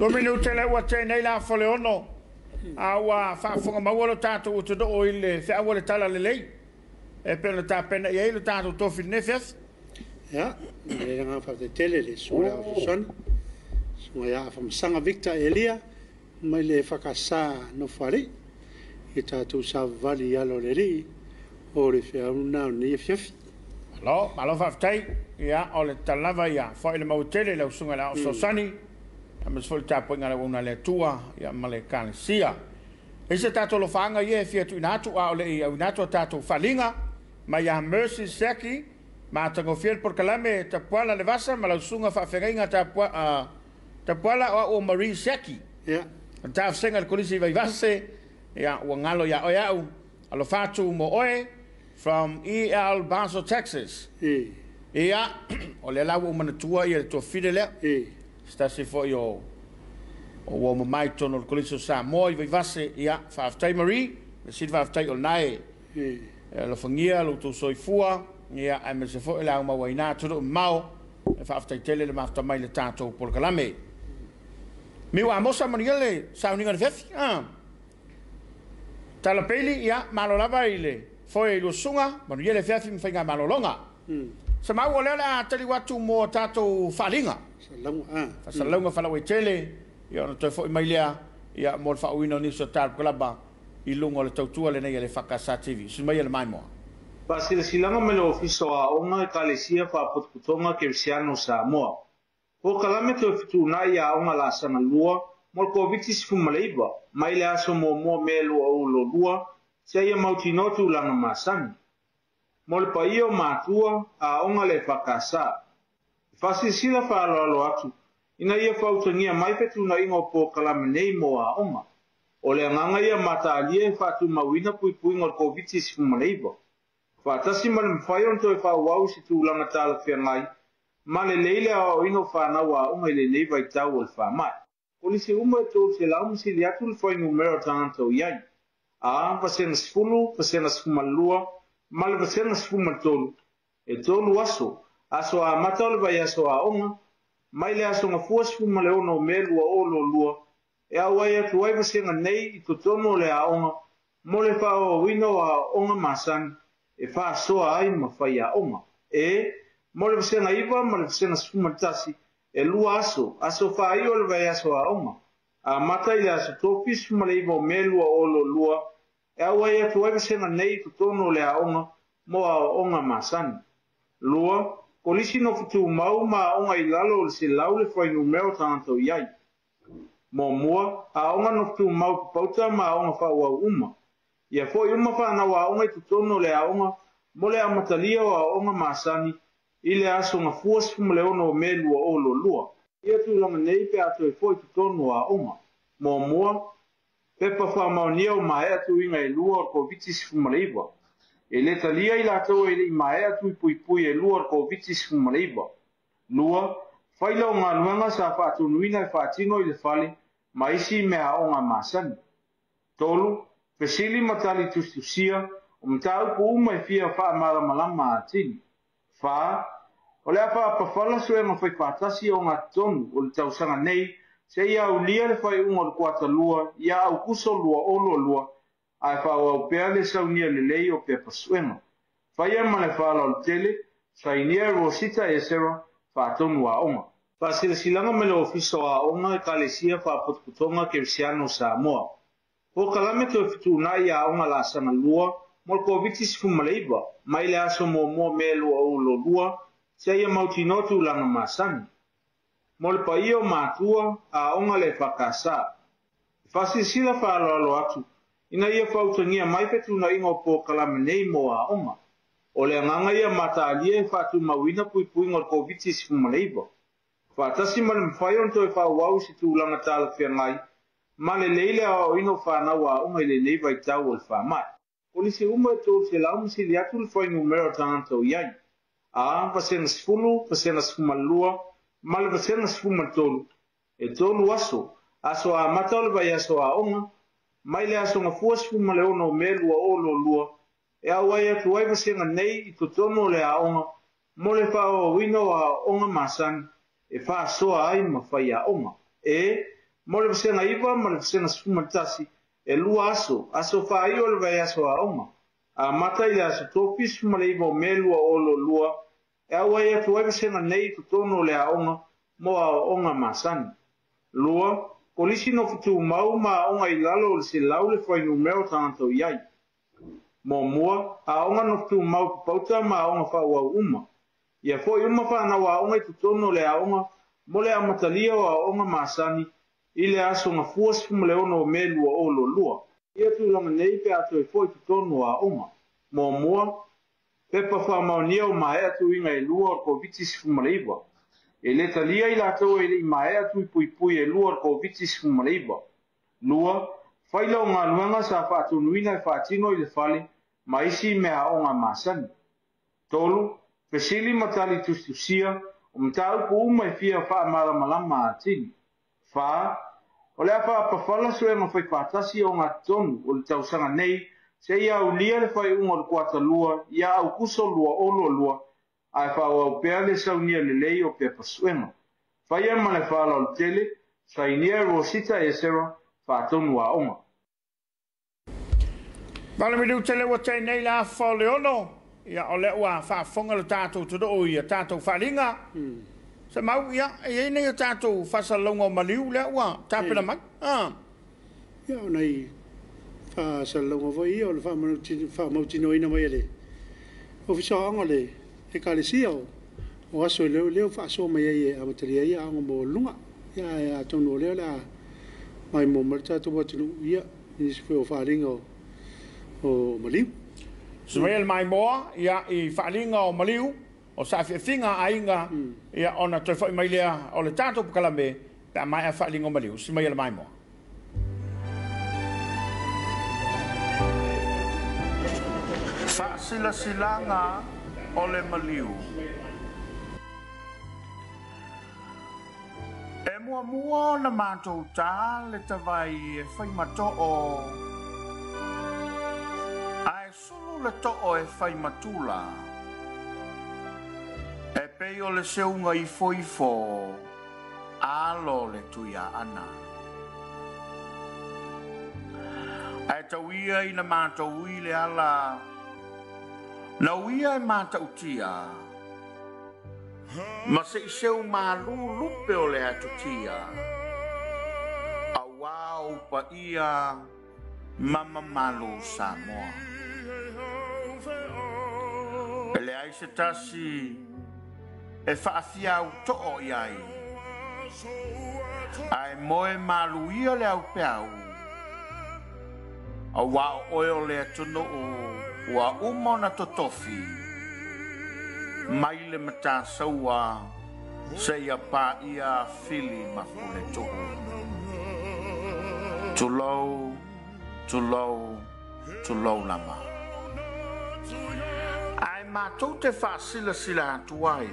Kominu tele wa te nei la fole ono. Awa fa fonga mawolo tato utu do oile fe awole tala lelei. E pena ta pena ye lo tato tofi nefes. Ja, le nga fa te tele le sura son. So ya from Sanga Victor Elia, mai le fakasa no fare. E tato sa vali ya lo leli. O le fe una ni Afiafi. Lo, malo fa tai ya o le talava ya. Fo ile mau tele le usunga la so sani. Mas foi Tapuaiga la una le tua ya male kansia. Ese tato lo fanga ye fia tu inatu a ole ia inatu tato falinga ma ya mercy seki ma tango fiel por kalame Tapuala le vasa ma la usunga fa feringa Tapuala o Marie seki. Ja. Ta senga le kolisi vai vase ya o ngalo ya o ya alo fatu mo oe from EL Basel, Texas. Ya o le la o manatua ia to fidele. Stasi fo yo o wo mai tono le Congregational Samoa i vase ia fa aftai Marie le sit fa aftai o nai lo fangia lo to soifua ia ai me se fo la ma waina to mau fa aftai tele le mafta mai le tato por kalame mi wa mosa maniele sauninga de fef tala peli ia malo lava ile foi lo sunga maniele fef mi fainga malo longa se mau le la tali watu mo tato falinga Salonga fala we tele ia no tofo mailia ia mo fa wino ni so tar klaba I lungo le tautua le nei le EFKS TV su mai le mai mo pa silanga me lo ofiso a onga kalesia fa potputonga Congregational Samoa o kalame to fituna ia onga la sana lua mo covitis fumaleba mai le aso mo melo o lo lua se ia mautinotu langa masani mo le paio matua a onga le EFKS Fasi sila fa lo atu. Ina ia fautangia mai petu na ingo po kalame nei mo a onga. O le nganga ia mata alia fatu mawina pui ngor covitis fumaleibo. Fatasi mal mfayon to fa wau si tu langa tala fia ngai. Male leile o ino fa na wa onga le nei vai tau o fa mai. Polisi uma to se la si liatu le foi numero tanto iai. A pasena sfulu, pasena sfumalua, male pasena sfumatolu. E tolu aso. Aso a matol vai aso a onga mai le aso nga fuasfu ma le ono melu o lo lua e a wai atu wai vasenga nei I totono le a onga mo le fa o wino a onga masan e fa aso a ai ma fai a onga e mo le vasenga iwa ma le vasenga sfumatasi e lua aso fa ai o le vai aso a onga a mata le aso topis ma le iwa melu o lo lua e a wai atu wai vasenga nei totono le a onga mo a onga masan lua Polisi no fitu mau ma onga I lalo se lau le foi numero tanto iai. Mo mua, a onga no fitu mau pauta ma onga fa wa uma. Ia foi uma fa na wa onga tutono le a onga, mo le amatalia wa onga masani, ile aso nga fuas fumu le ono melu o lo lua. Ia tu longa nei pe ato e foi tutono a onga. Mo mua, pepa fa maunia o ma ea tu inga e lua o covitis fumu le iwa. E le talia I lato e le imaea tui pui e lua ko vitis fumaleiba. Lua, whaila o ngā luanga sa whaatunuina e whaatino I le whale, ma isi mea o ngā masani. Tolu, pesili matali tustusia, o mtau po uma e fia wha malama atini. Wha, o le apa pawhala soenga whai whaatasi o ngā tonu o le tausanga nei, se ia au lia le whai unga le kuata lua, ia au kuso lua olo lua, ai fa o pea le saunia le lei o pea pasuenga. Whaia ma le whala o tele, sainia rosita e sera, whaatonu a onga. Silanga me le ofiso a onga e kalesia whaapotputonga Congregational Samoa. O kalame to fituna I a onga la sana lua, mo covitis fumaleiba, mai le aso mo melo o lo lua, se ia mautinotu langa masani. Mo le paio matua a onga le EFKS. Sila whaalo atu. Ina ia fautangia mai petu na ingo po kalame nei mo a onga. O le nganga ia mata alia e fatu mawina pui ngor covitis fumaleiba. Fatasi ma le mfayon to e fa wau si tu langa tala fia ngai. Ma le leile o ino whana wa onga I le nei vai tau o le whamai. Polisi uma e tō se lau misi li atu le whai numero tanto iai. A pasena sfulu, pasena sfumalua, ma le pasena sfumatolu. E tolu aso a mata o le vai aso a onga, mai le aso nga fuasfu ma le ono melu o lo lua, e a wai atu wai vasenga nei I totono le a onga, mo le wha o wino a onga masani, e wha soa ai ma whai a onga. E, mo le senga iwa ma le senga sfumatasi e lua aso fai o le vai aso aonga a mata i le aso topis ma le iwa melua o lo lua e awa ia tu ai senga nei tu tono le aonga mo a onga masani lua polisi no fitu mau ma onga i lalo le se lau le fai numero tanto iai mo mua a onga no fitu mau pauta ma onga fa wa uma ia foi uma fa na wa onga tu tono le aonga mo le amatalia o onga masani ile aso nga fuas mo le ono melua o lo lua ia tu longa nei pe ato e foi tu tono a onga mo mua pepa fa maonia o mai atu inga e lua ko vitis fumaleiva e le talia i latou e le mai atu i pui e lua ko vitis fumaleiva lua faila o ngā luanga sa whaatunuina e whaatino i le fale ma isi mea o ngā masani tolu pesili matali tustusia o mtau ku uma e fia wha malama atini wha o le apa pawhala sue ngā whai whaatasi o ngā tonu o le tausanga nei se ia au lia le whai unga le kuata lua ia au kuso lua olo lua ai whau au pea le saunia le lei o pea pasuenga whai ema le whala o le tele sainia rosita e sera whaatonu a onga Wale mi tele wa tai nei la fole ono ia o le ua whaafonga le tātou tudo ia tātou whalinga se mau ia e nei o tātou whasalonga o maliu le ua tāpina mai ia o nei whasalonga voi o le whamautino ina mai ele o fisaanga le e kālesia o aso leo whaaso mai e amataria ia anga mo lunga ia e atono leo la mai mo marita tu watinu ia ni se o whalinga o maliu Smael mai moa ia i whalinga o maliu o sa finga ainga ia ona te foi mai lea o le tātou pukalame pe mai a whalinga o maliu Smael mai moa silanga o le maliu e mua na mātou tā le tawai e whai mato'o ai sulu le to'o e whai matula e pei o le seunga i foifo alo le tuia ana ai tauia i na mātou i le ala na uia e mātou tia ma se i seu mālu lupe o le atu tia a wau pa ia mama malu Samoa e le ai se tasi e whaafiau to'o iai ai moe malu ia le au peau a wau oeo le atu noo ua umona totofi mai le mata saua se ia pa ia fili mafule tuhu tulou lama ai mātou te whaasila atuai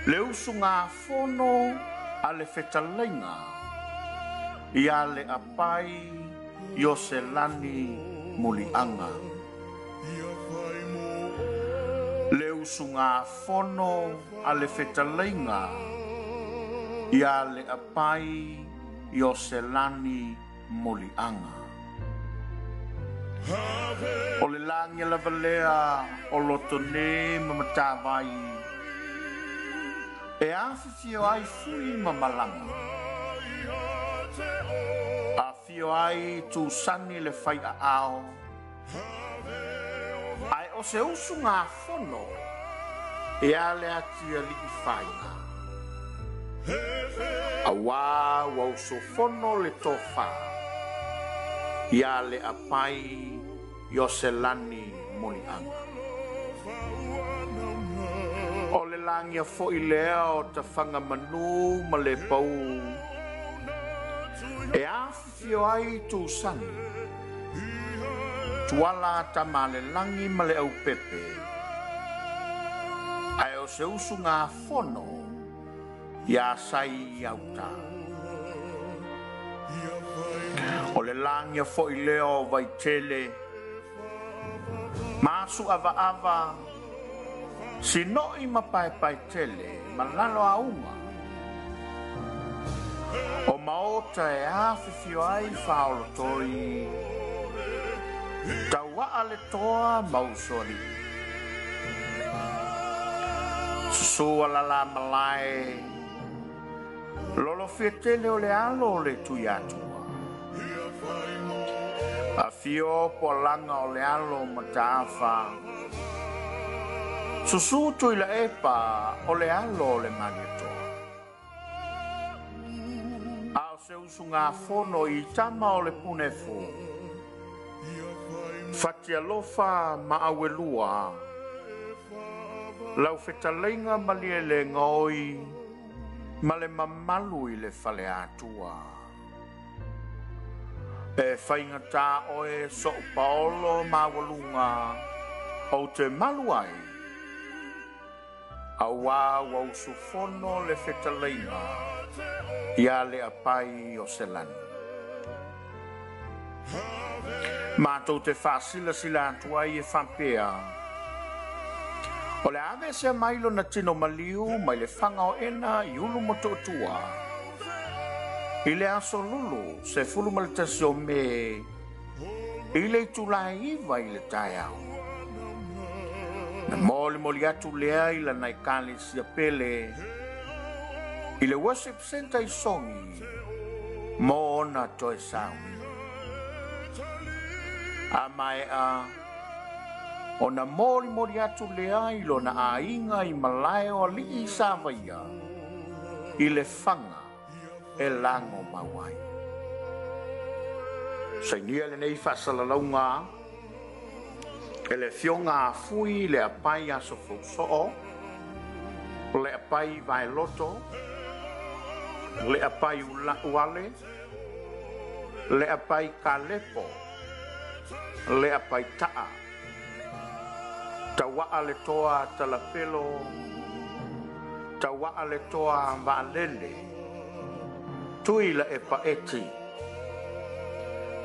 le usunga fono a le whetalainga ia le apai yo se lani mulianga le usunga fono a le whetalainga ia le apai yo se lani mulianga o le langi la valea o lotone mamatawai e awhifio ai fui mamalanga Fio ai tu sani le fai a ao ai o se usu ngā fono e ale atia li i whainga a wau so fono le tofa i ale a pai yo se lani molianga o le langia fo i lea o ta whanga manu ma le pau e awhio ai tu sani tuala ta male langi male au pepe ai o se usu ngā fono ia sai auta o le langia fo i leo vai tele masu ava si no i mapai pai tele malalo a uma O maota e awhiwhio ai whaolotori. Taua ale toa mausori. Susua la malai. Lolo fietele o le alo le tui atua. A fio po langa o le alo mataafa. Susu tui la epa o le alo le magetoa. Ao se usunga fono I tama o le punefu. Fatia lofa maawelua. Lau fetalenga maliele ngoi. Male mamalu I le fale atua. E whaingata oe so paolo mawalunga. O te maluai. Awa wa usufono le fetalenga. Ia le apai o selani. Mātou te whasila sila atua I e whampea. O le ave se mailo na tino maliu mai le whanga o ena I ulu moto tua. I le aso lulu se fulu malitasio me I le tulai iwa I le tai au. Na moli atu lea I la naikali sia pele. I le worship center I songi mo ona toe sawi. A mai a ona moli atu lea I lo na ainga I malae o li I savaia. I le fanga e lango mawai. Sainia le nei whasalalaunga e le fionga fui le apai aso fauso'o, le apai vai loto, le apai uale, le apai kalepo, le apai ta'a, tawa'a le toa talapelo, tawa'a le toa va'alele, tui la epa eti,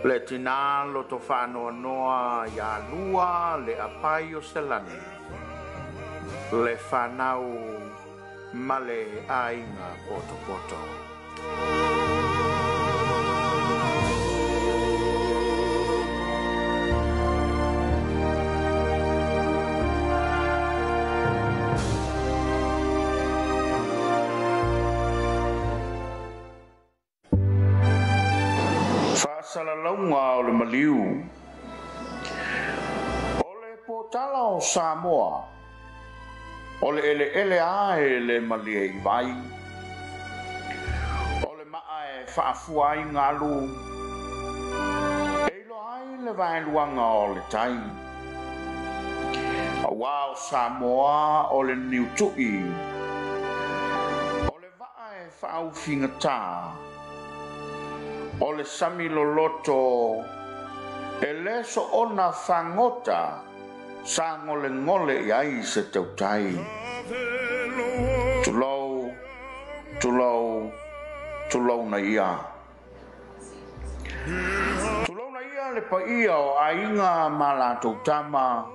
le tina loto whanoa noa ia lua le apai o selani, le whanau male ainga poto poto. Salalaunga o le maliu. O le potala o Samoa. O le ele ae le malie I vai. O le maa e whaafua I ngalu. E ilo ai le vailuanga o le tai. A wā o Samoa o le niutui. O le waa e whaauwhinga tā. O le sami loloto e le so ona whangota sa ngole I ai se tautai. Tulau na ia. Tulau na ia le paia o ainga ma lātou tama.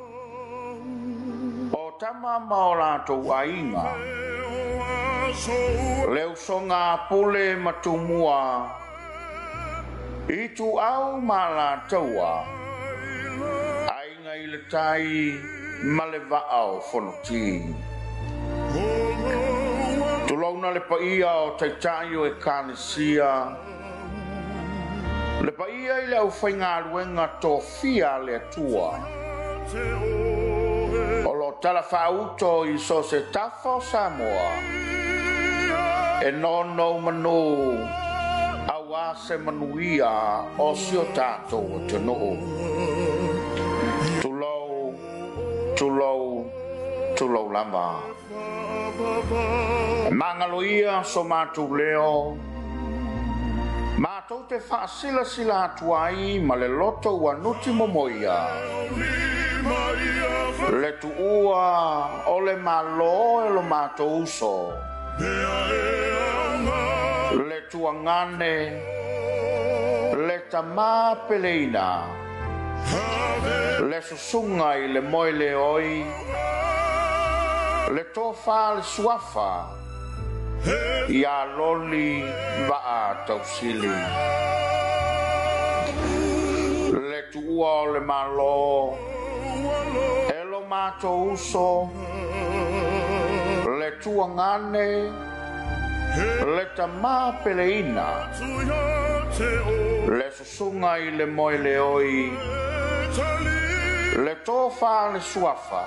O tama ma o lātou ainga. Leo songa pule matumua. Itu au mala taua ainga I le tai male va'ao fonoti. Tulauna le paia o taitai o e kānesia. Le paia I le au whainga ruenga tō fia le atua. O lo tala whauto I so se tafa o Samoa. E no manu. Awa se manuia o sio tātou te noo. Tulau lama. Mangaloia so mātou leo. Mātou te whaasila atuai ma le loto wanuti momoia. Le tuua o le malo e lo mātou uso. Le tuangane, le tama peleina, le susunga I le moile oi, le tofa le suafa, ia loli va'a tausili. Le tuua o le malo, e lo mātou uso, le tuangane, le tamā peleina, le susunga i le moe le oi, le tofa le suafa,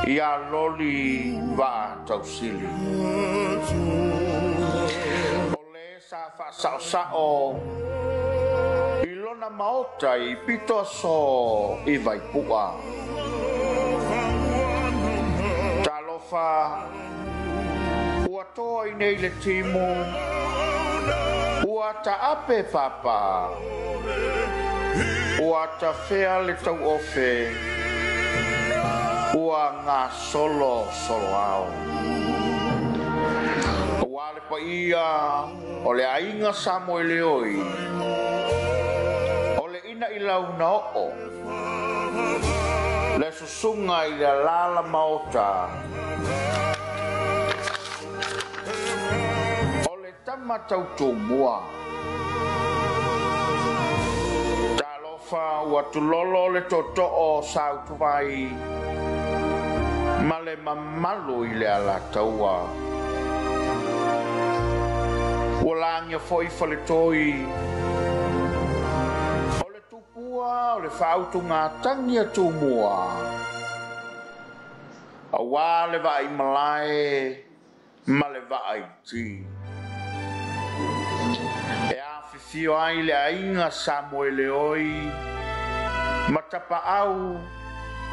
ia loli va'a tausili. O le sa fa'asa'o i lona maota i pito so i vaipua. Talofa ua toa i nei le timu, ua ta'ape papa, ua tawhea le tau ofe, ua ngā solo au. Ua le pa ia o le ainga Samoa le oi, o le ina i launa o'o, le susunga i le lala maota, o le tama tautu mua. Talofa ua tulolo le toto'o sautuvai, ma le mamalu i le ala taua. Ua langia foi faletoi, o le tupua o le whautu ngā tangi atu mua. A wā le vai malae, ma le vai ti. E awhifio ai le ainga Samoa le oi, ma tapa au,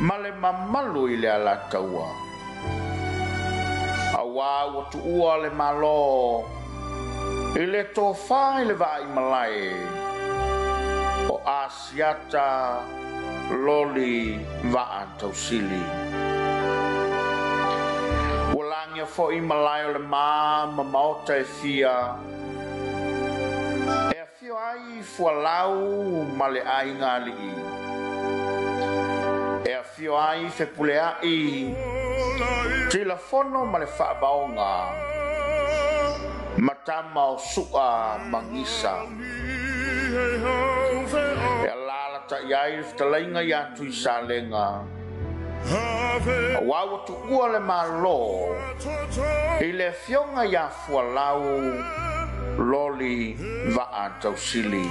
ma le mamalu i le ala taua. A wā ua tuua le malo, i le tofa i le vai malae, o asiata loli va'a tausili. Ua langia fo i malae o le ma maota e fia, e a fio ai fualau ma le ainga ali'i. E a fio ai fe puleai, tilafono ma le whaabaonga, matama o su'a mangisa. E a lala ta iai ftalainga i atu i salenga. A wawa tu ua le malo, i le fionga i a fualau, loli va'a tausili.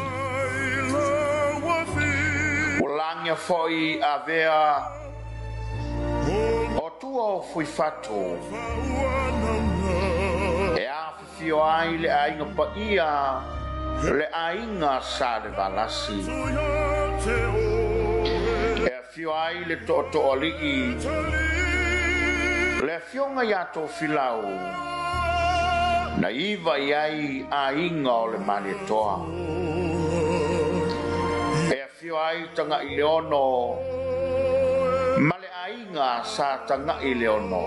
Ulangia foi a vea o tua o fui fatu. E a fio ai le ainga pa ia, le ainga sa le valasi. E a fio ai le to alii, le fionga ia to filau. Na iwa iai a inga o le manetoa. E a fio ai tanga i leono, ma le ainga sa tanga i leono.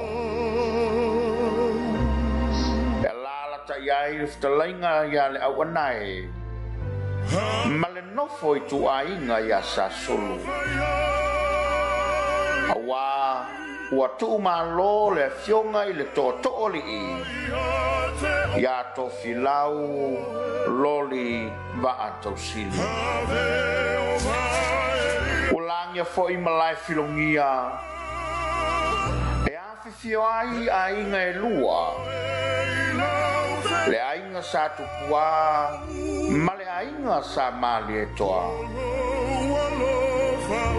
E lala ta iai ftalainga ia le awanai, ma le nofo i tu ainga ia sa sulu. Awa, ua tu malo le fionga i le to oli ia to filau loli va'a tausili. Ulangia foi malai filongia, e awhifio ai a inga e lua, le ainga sa tupua, ma le ainga sa mali e toa.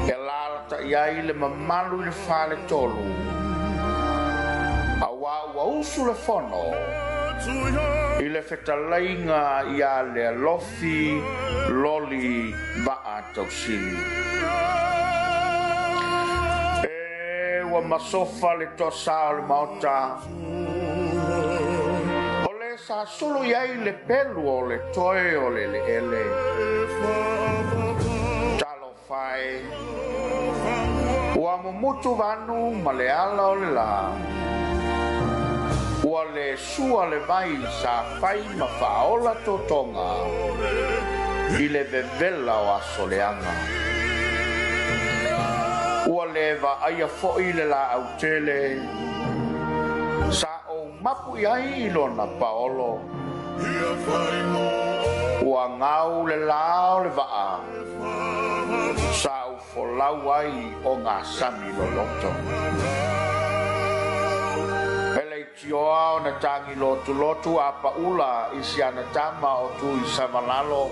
E lalata iai le mamalu i le whale tolu, a ua usu le fono, i le whetalainga ia le alofi loli va'a tausili. E ua masofa le tosa o le maota, o le sa sulu iai le pelu o le toe o le ele. Talo fai, ua mumutu vanu ma le ala o le la. Ua le sua le vai sa fai ma fa'aola totonga i le vevela o asoleanga. Ua le va aia fo'i le la autele sa o mapu ai lona paolo ua ngau le lao le vaa sau folau ai o ngā sami loloto elei tioa o na tangi lotu a paula isi ana tama o tu i samalalo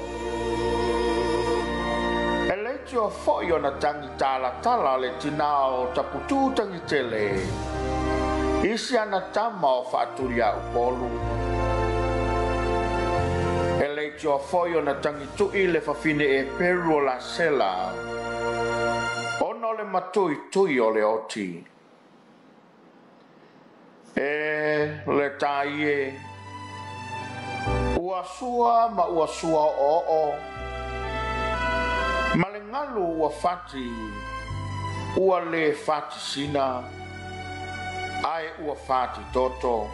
elei tioa foi o na tangi tala le tina o taputu tangi tele isi ana tama o whaaturia upolu elei tioa foi o na tangi tui le whawhine e peru o la sela ono le matui o le oti e le taie ua sua ma ua sua o ma le ngalu ua fati ua le fati sina ai ua fati toto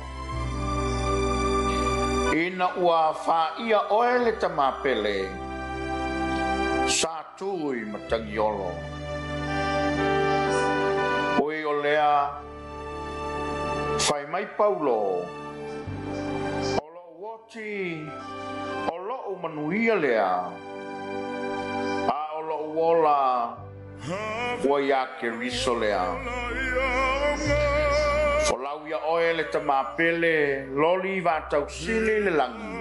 ina ua faia oe le tamapele sa tui matangiolo oi o lea fai mai paulo o lo woti o lo manuia lea a o lo wola ua ia ke riso lea folau ia oe le tamapele loli vatausili le langi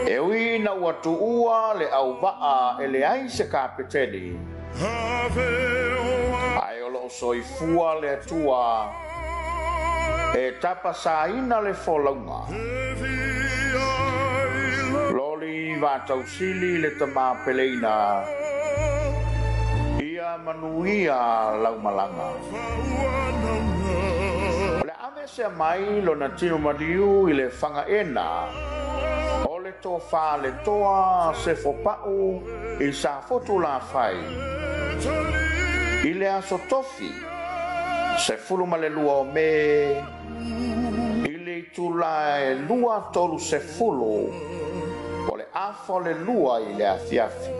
e uina ua tuua le au vaa e le ai se kapeteni ai o lo soifua le atua e tapa saina le folaunga loli vatausili le tamapeleina ia manuia laumalanga le ave se mai lo na tino maliu i le whangaena o le tofa le toa se fopau i sa fotu la fai i le aso tofi se fuluma le lua o me i le tula e lua tolu se fulu o le afo le lua i le Afiafi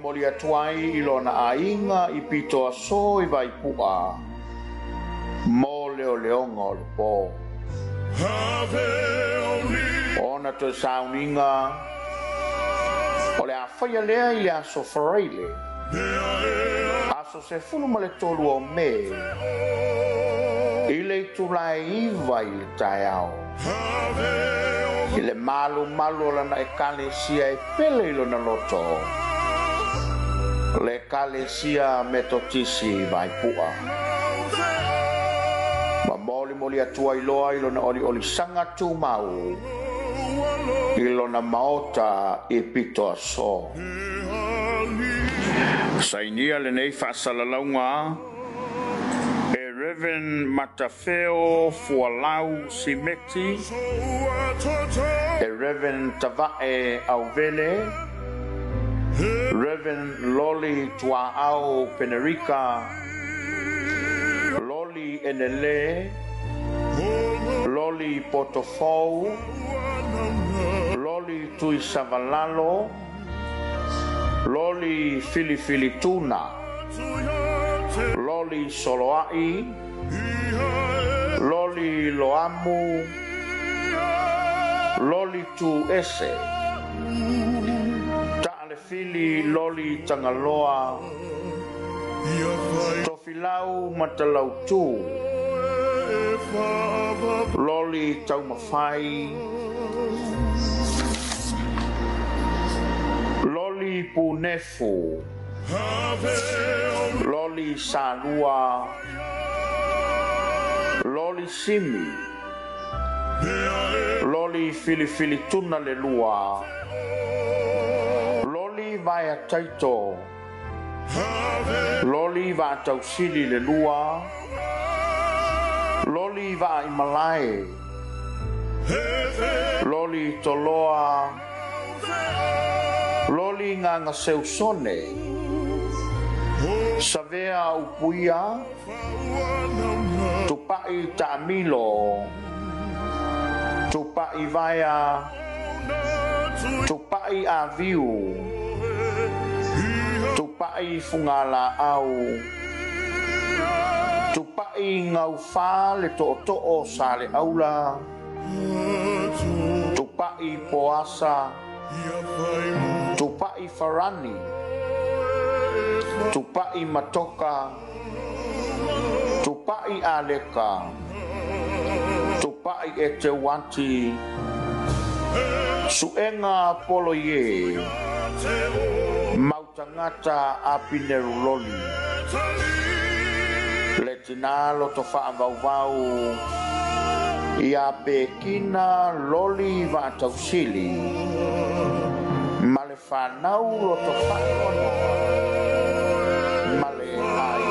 moli atuai i lona ainga i pito aso i vai pua mo leo leonga o le po ona to sauninga o le awhaia lea i le aso whareile aso se fulu ma le tolu o me i le tulai iwa i le tai au i le malu lana e kale sia e pele i lona loto le kalesia metotisi vai pua ma moli atua i loa i lona oli sanga tu mau i lona maota i pito aso sainia le nei whaasalalaunga e Reverend Matafeo Fualau Simeti e Reverend Tavae Auvele Reverend Loli Tuaao Penerica Loli Enele Loli Potofou Loli Tui Savalalo Loli Filifilituna Loli Soloai Loli Loamu Loli Tu Ese Fili Loli Tangaloa Tofilau Matalau Tu Loli Taumawhai Loli Punefu Loli Salua Loli Simi Loli Filifilituna Lelua vai a taito loli va tausili le lua loli va i malai loli toloa loli nganga seusone savea upuia tupai tamilo tupai vaya tupai aviu tupai fungala au Tupai ngau wha le to'o sa le aula. Tupai poasa. Tupai farani. Tupai matoka. Tupai aleka. Tupai e te wanti. Suenga polo ye. Mautangata apineru loli. Le tina lo to wha vau ia pekina loli va tausili. Ma le whanau lo to whaono. Ma le ai.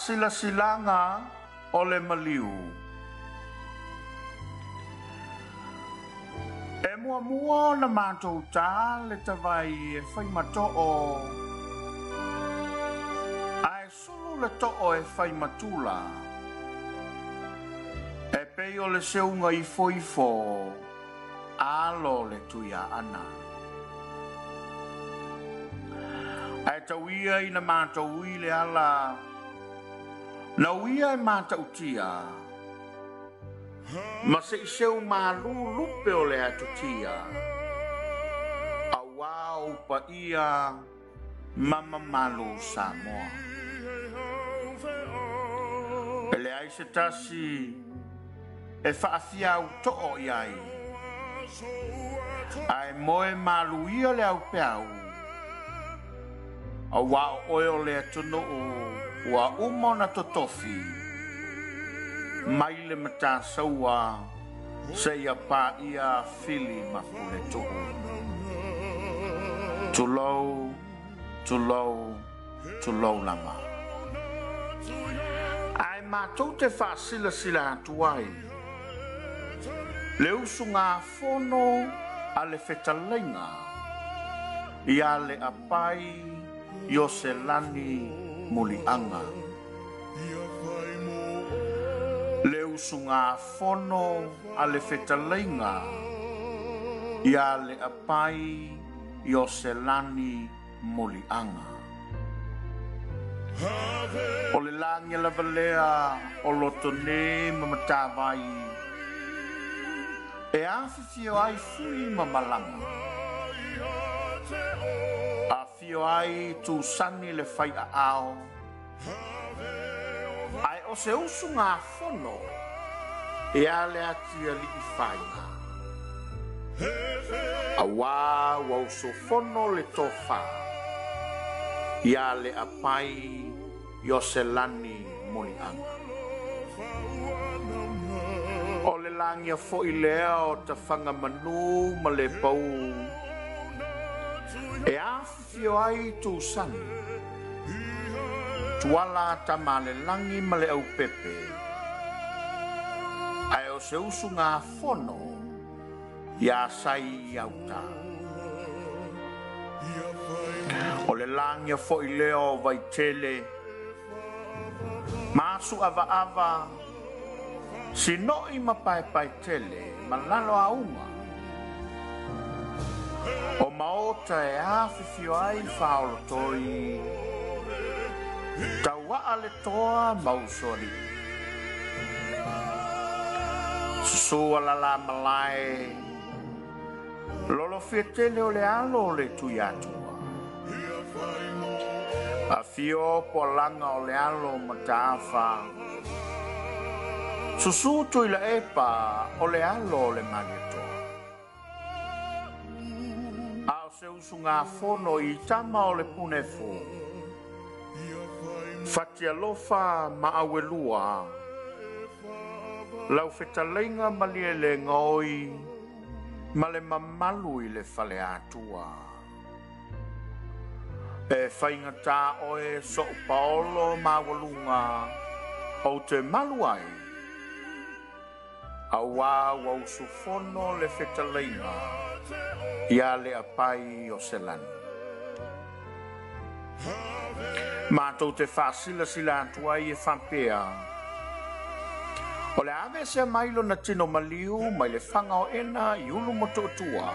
Sila-silanga ole maliu. E mua na mātou tā le tawai e whai mato'o. Ai sulu le to'o e whai matula. E peo le seunga i foifo. Alo le tuia ana. Ai tauia i na mātou i le ala. Na uia e mātautia. Ma se iseu mālu lupe o le atutia. A wau pa ia mama malu Samoa. Ele ai se tasi e whaafia au to'o iai. Ai moe malu ia le au peau. A wau oeo le atunu wa umona totofi mai le mata saua se ia pa ia fili mafule tulou lama ai matou te whaasila atuai le usunga fono a le fetalenga ia le apai yoselani mulianga le usunga fono a le fetalenga ia le apai yoselani mulianga o le langi la valea o lotone mamatawai e awhifio ai fui mamalanga Fio ai tu sani le fai a ao. Ai o se usu ngā fono e ale atia li i whainga. A wā wau so fono le tofa i ale a pai i o se lani molianga. O le langia fo i lea o ta whanga manu ma le pau e awhio ai tu sani. Tuala ta male langi ma le au pepe. Ai o se usu ngā fono ia sai au ta. O le langi fo i leo vai tele. Masu ava si no i mapai tele ma lalo a uma. O maota e awhifio ai whaolotoi. Taua ale toa mausori. Susua la malai. Lolo fietele o le alo o le tui atua. A fio po langa o le alo mataafa. Susu tui la epa o le alo o le manetoa. Se usu ngā fono i tama o le punefu. Fatia lofa ma awelua. Lau fetalenga malie le ngoi. Ma le mamalu i le fale atua. E whaingata oe so paolo mawalunga o te maluai. Awa wau sufono le whetaleina ia le apai o selani. Mātou te whaasila sila atuai e whampea. O le ave se mailo na tino maliu mai le whanga o ena i ulu moto tua.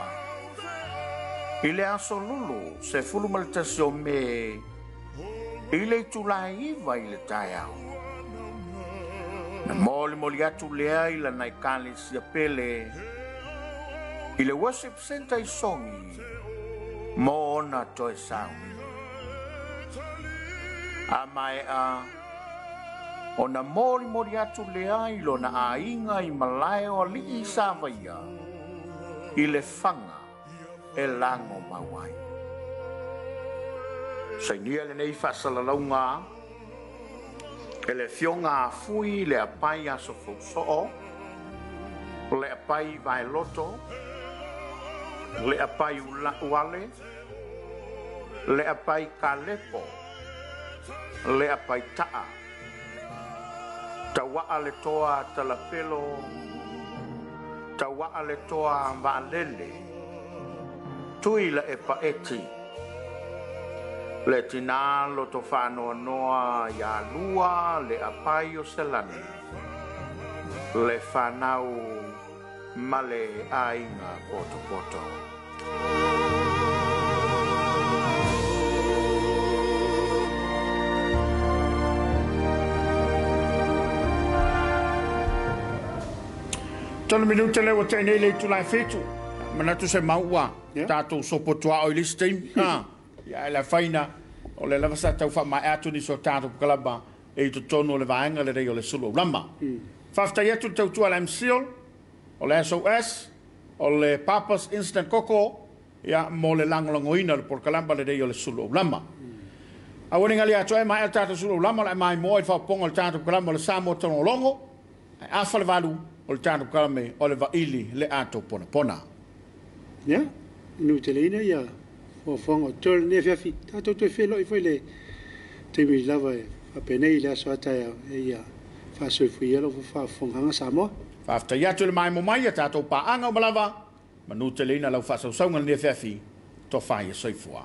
I le aso lulu se fulu maltasi o me i le tulai iwa i le tai au. Na moli atu lea i la naikale si apele i le worship center i songi mo ona toe saumi. A mai a ona moli atu lea i lo na a inga i malae o li i savaia i le fanga e lango mawai. Sainia le nei whasalalaunga e le fionga fui le apai a sofosoo, le apai vai loto, le apai uale, le apai kalepo, le apai taa, tawaa le toa talapelo, tawaa le toa vaalele, tui la e paeti, le tina lo to whanoa noa ia lua le apai o selani, le whanau male ainga poto poto. Tolu minuta le o tēnei le tulai whetu. Manatu se maua, tātou sopo tua o i listim. Ia la whaina, o le lava sa tau wha mai atu ni so tātou kalaba e i to tono le vaenga le rei o le Suluaulama. Whaftai atu tau tua le MCL, o le SOS, o le Papas Instant Koko, ia mo le langolangoina le porkalamba le rei o le Suluaulama. A wani ngali atu e mai al tātou Suluaulama, le mai moa i whaponga le tātou kalamba le Samoa tono longo, e afa le valu o le tātou kalame o le vaili le ato pona pona. Ya, nu te leina ia o fonga tol ne Afiafi. Tato te felo I foi le te mi lava e apenei le aso atai e ia fa soi fui elo fa fonga Samoa. Fa afta ia tu le mai mo mai tato pa anga o malava, ma nu te leina lau fa sau ngal ne Afiafi to fa ia soifua.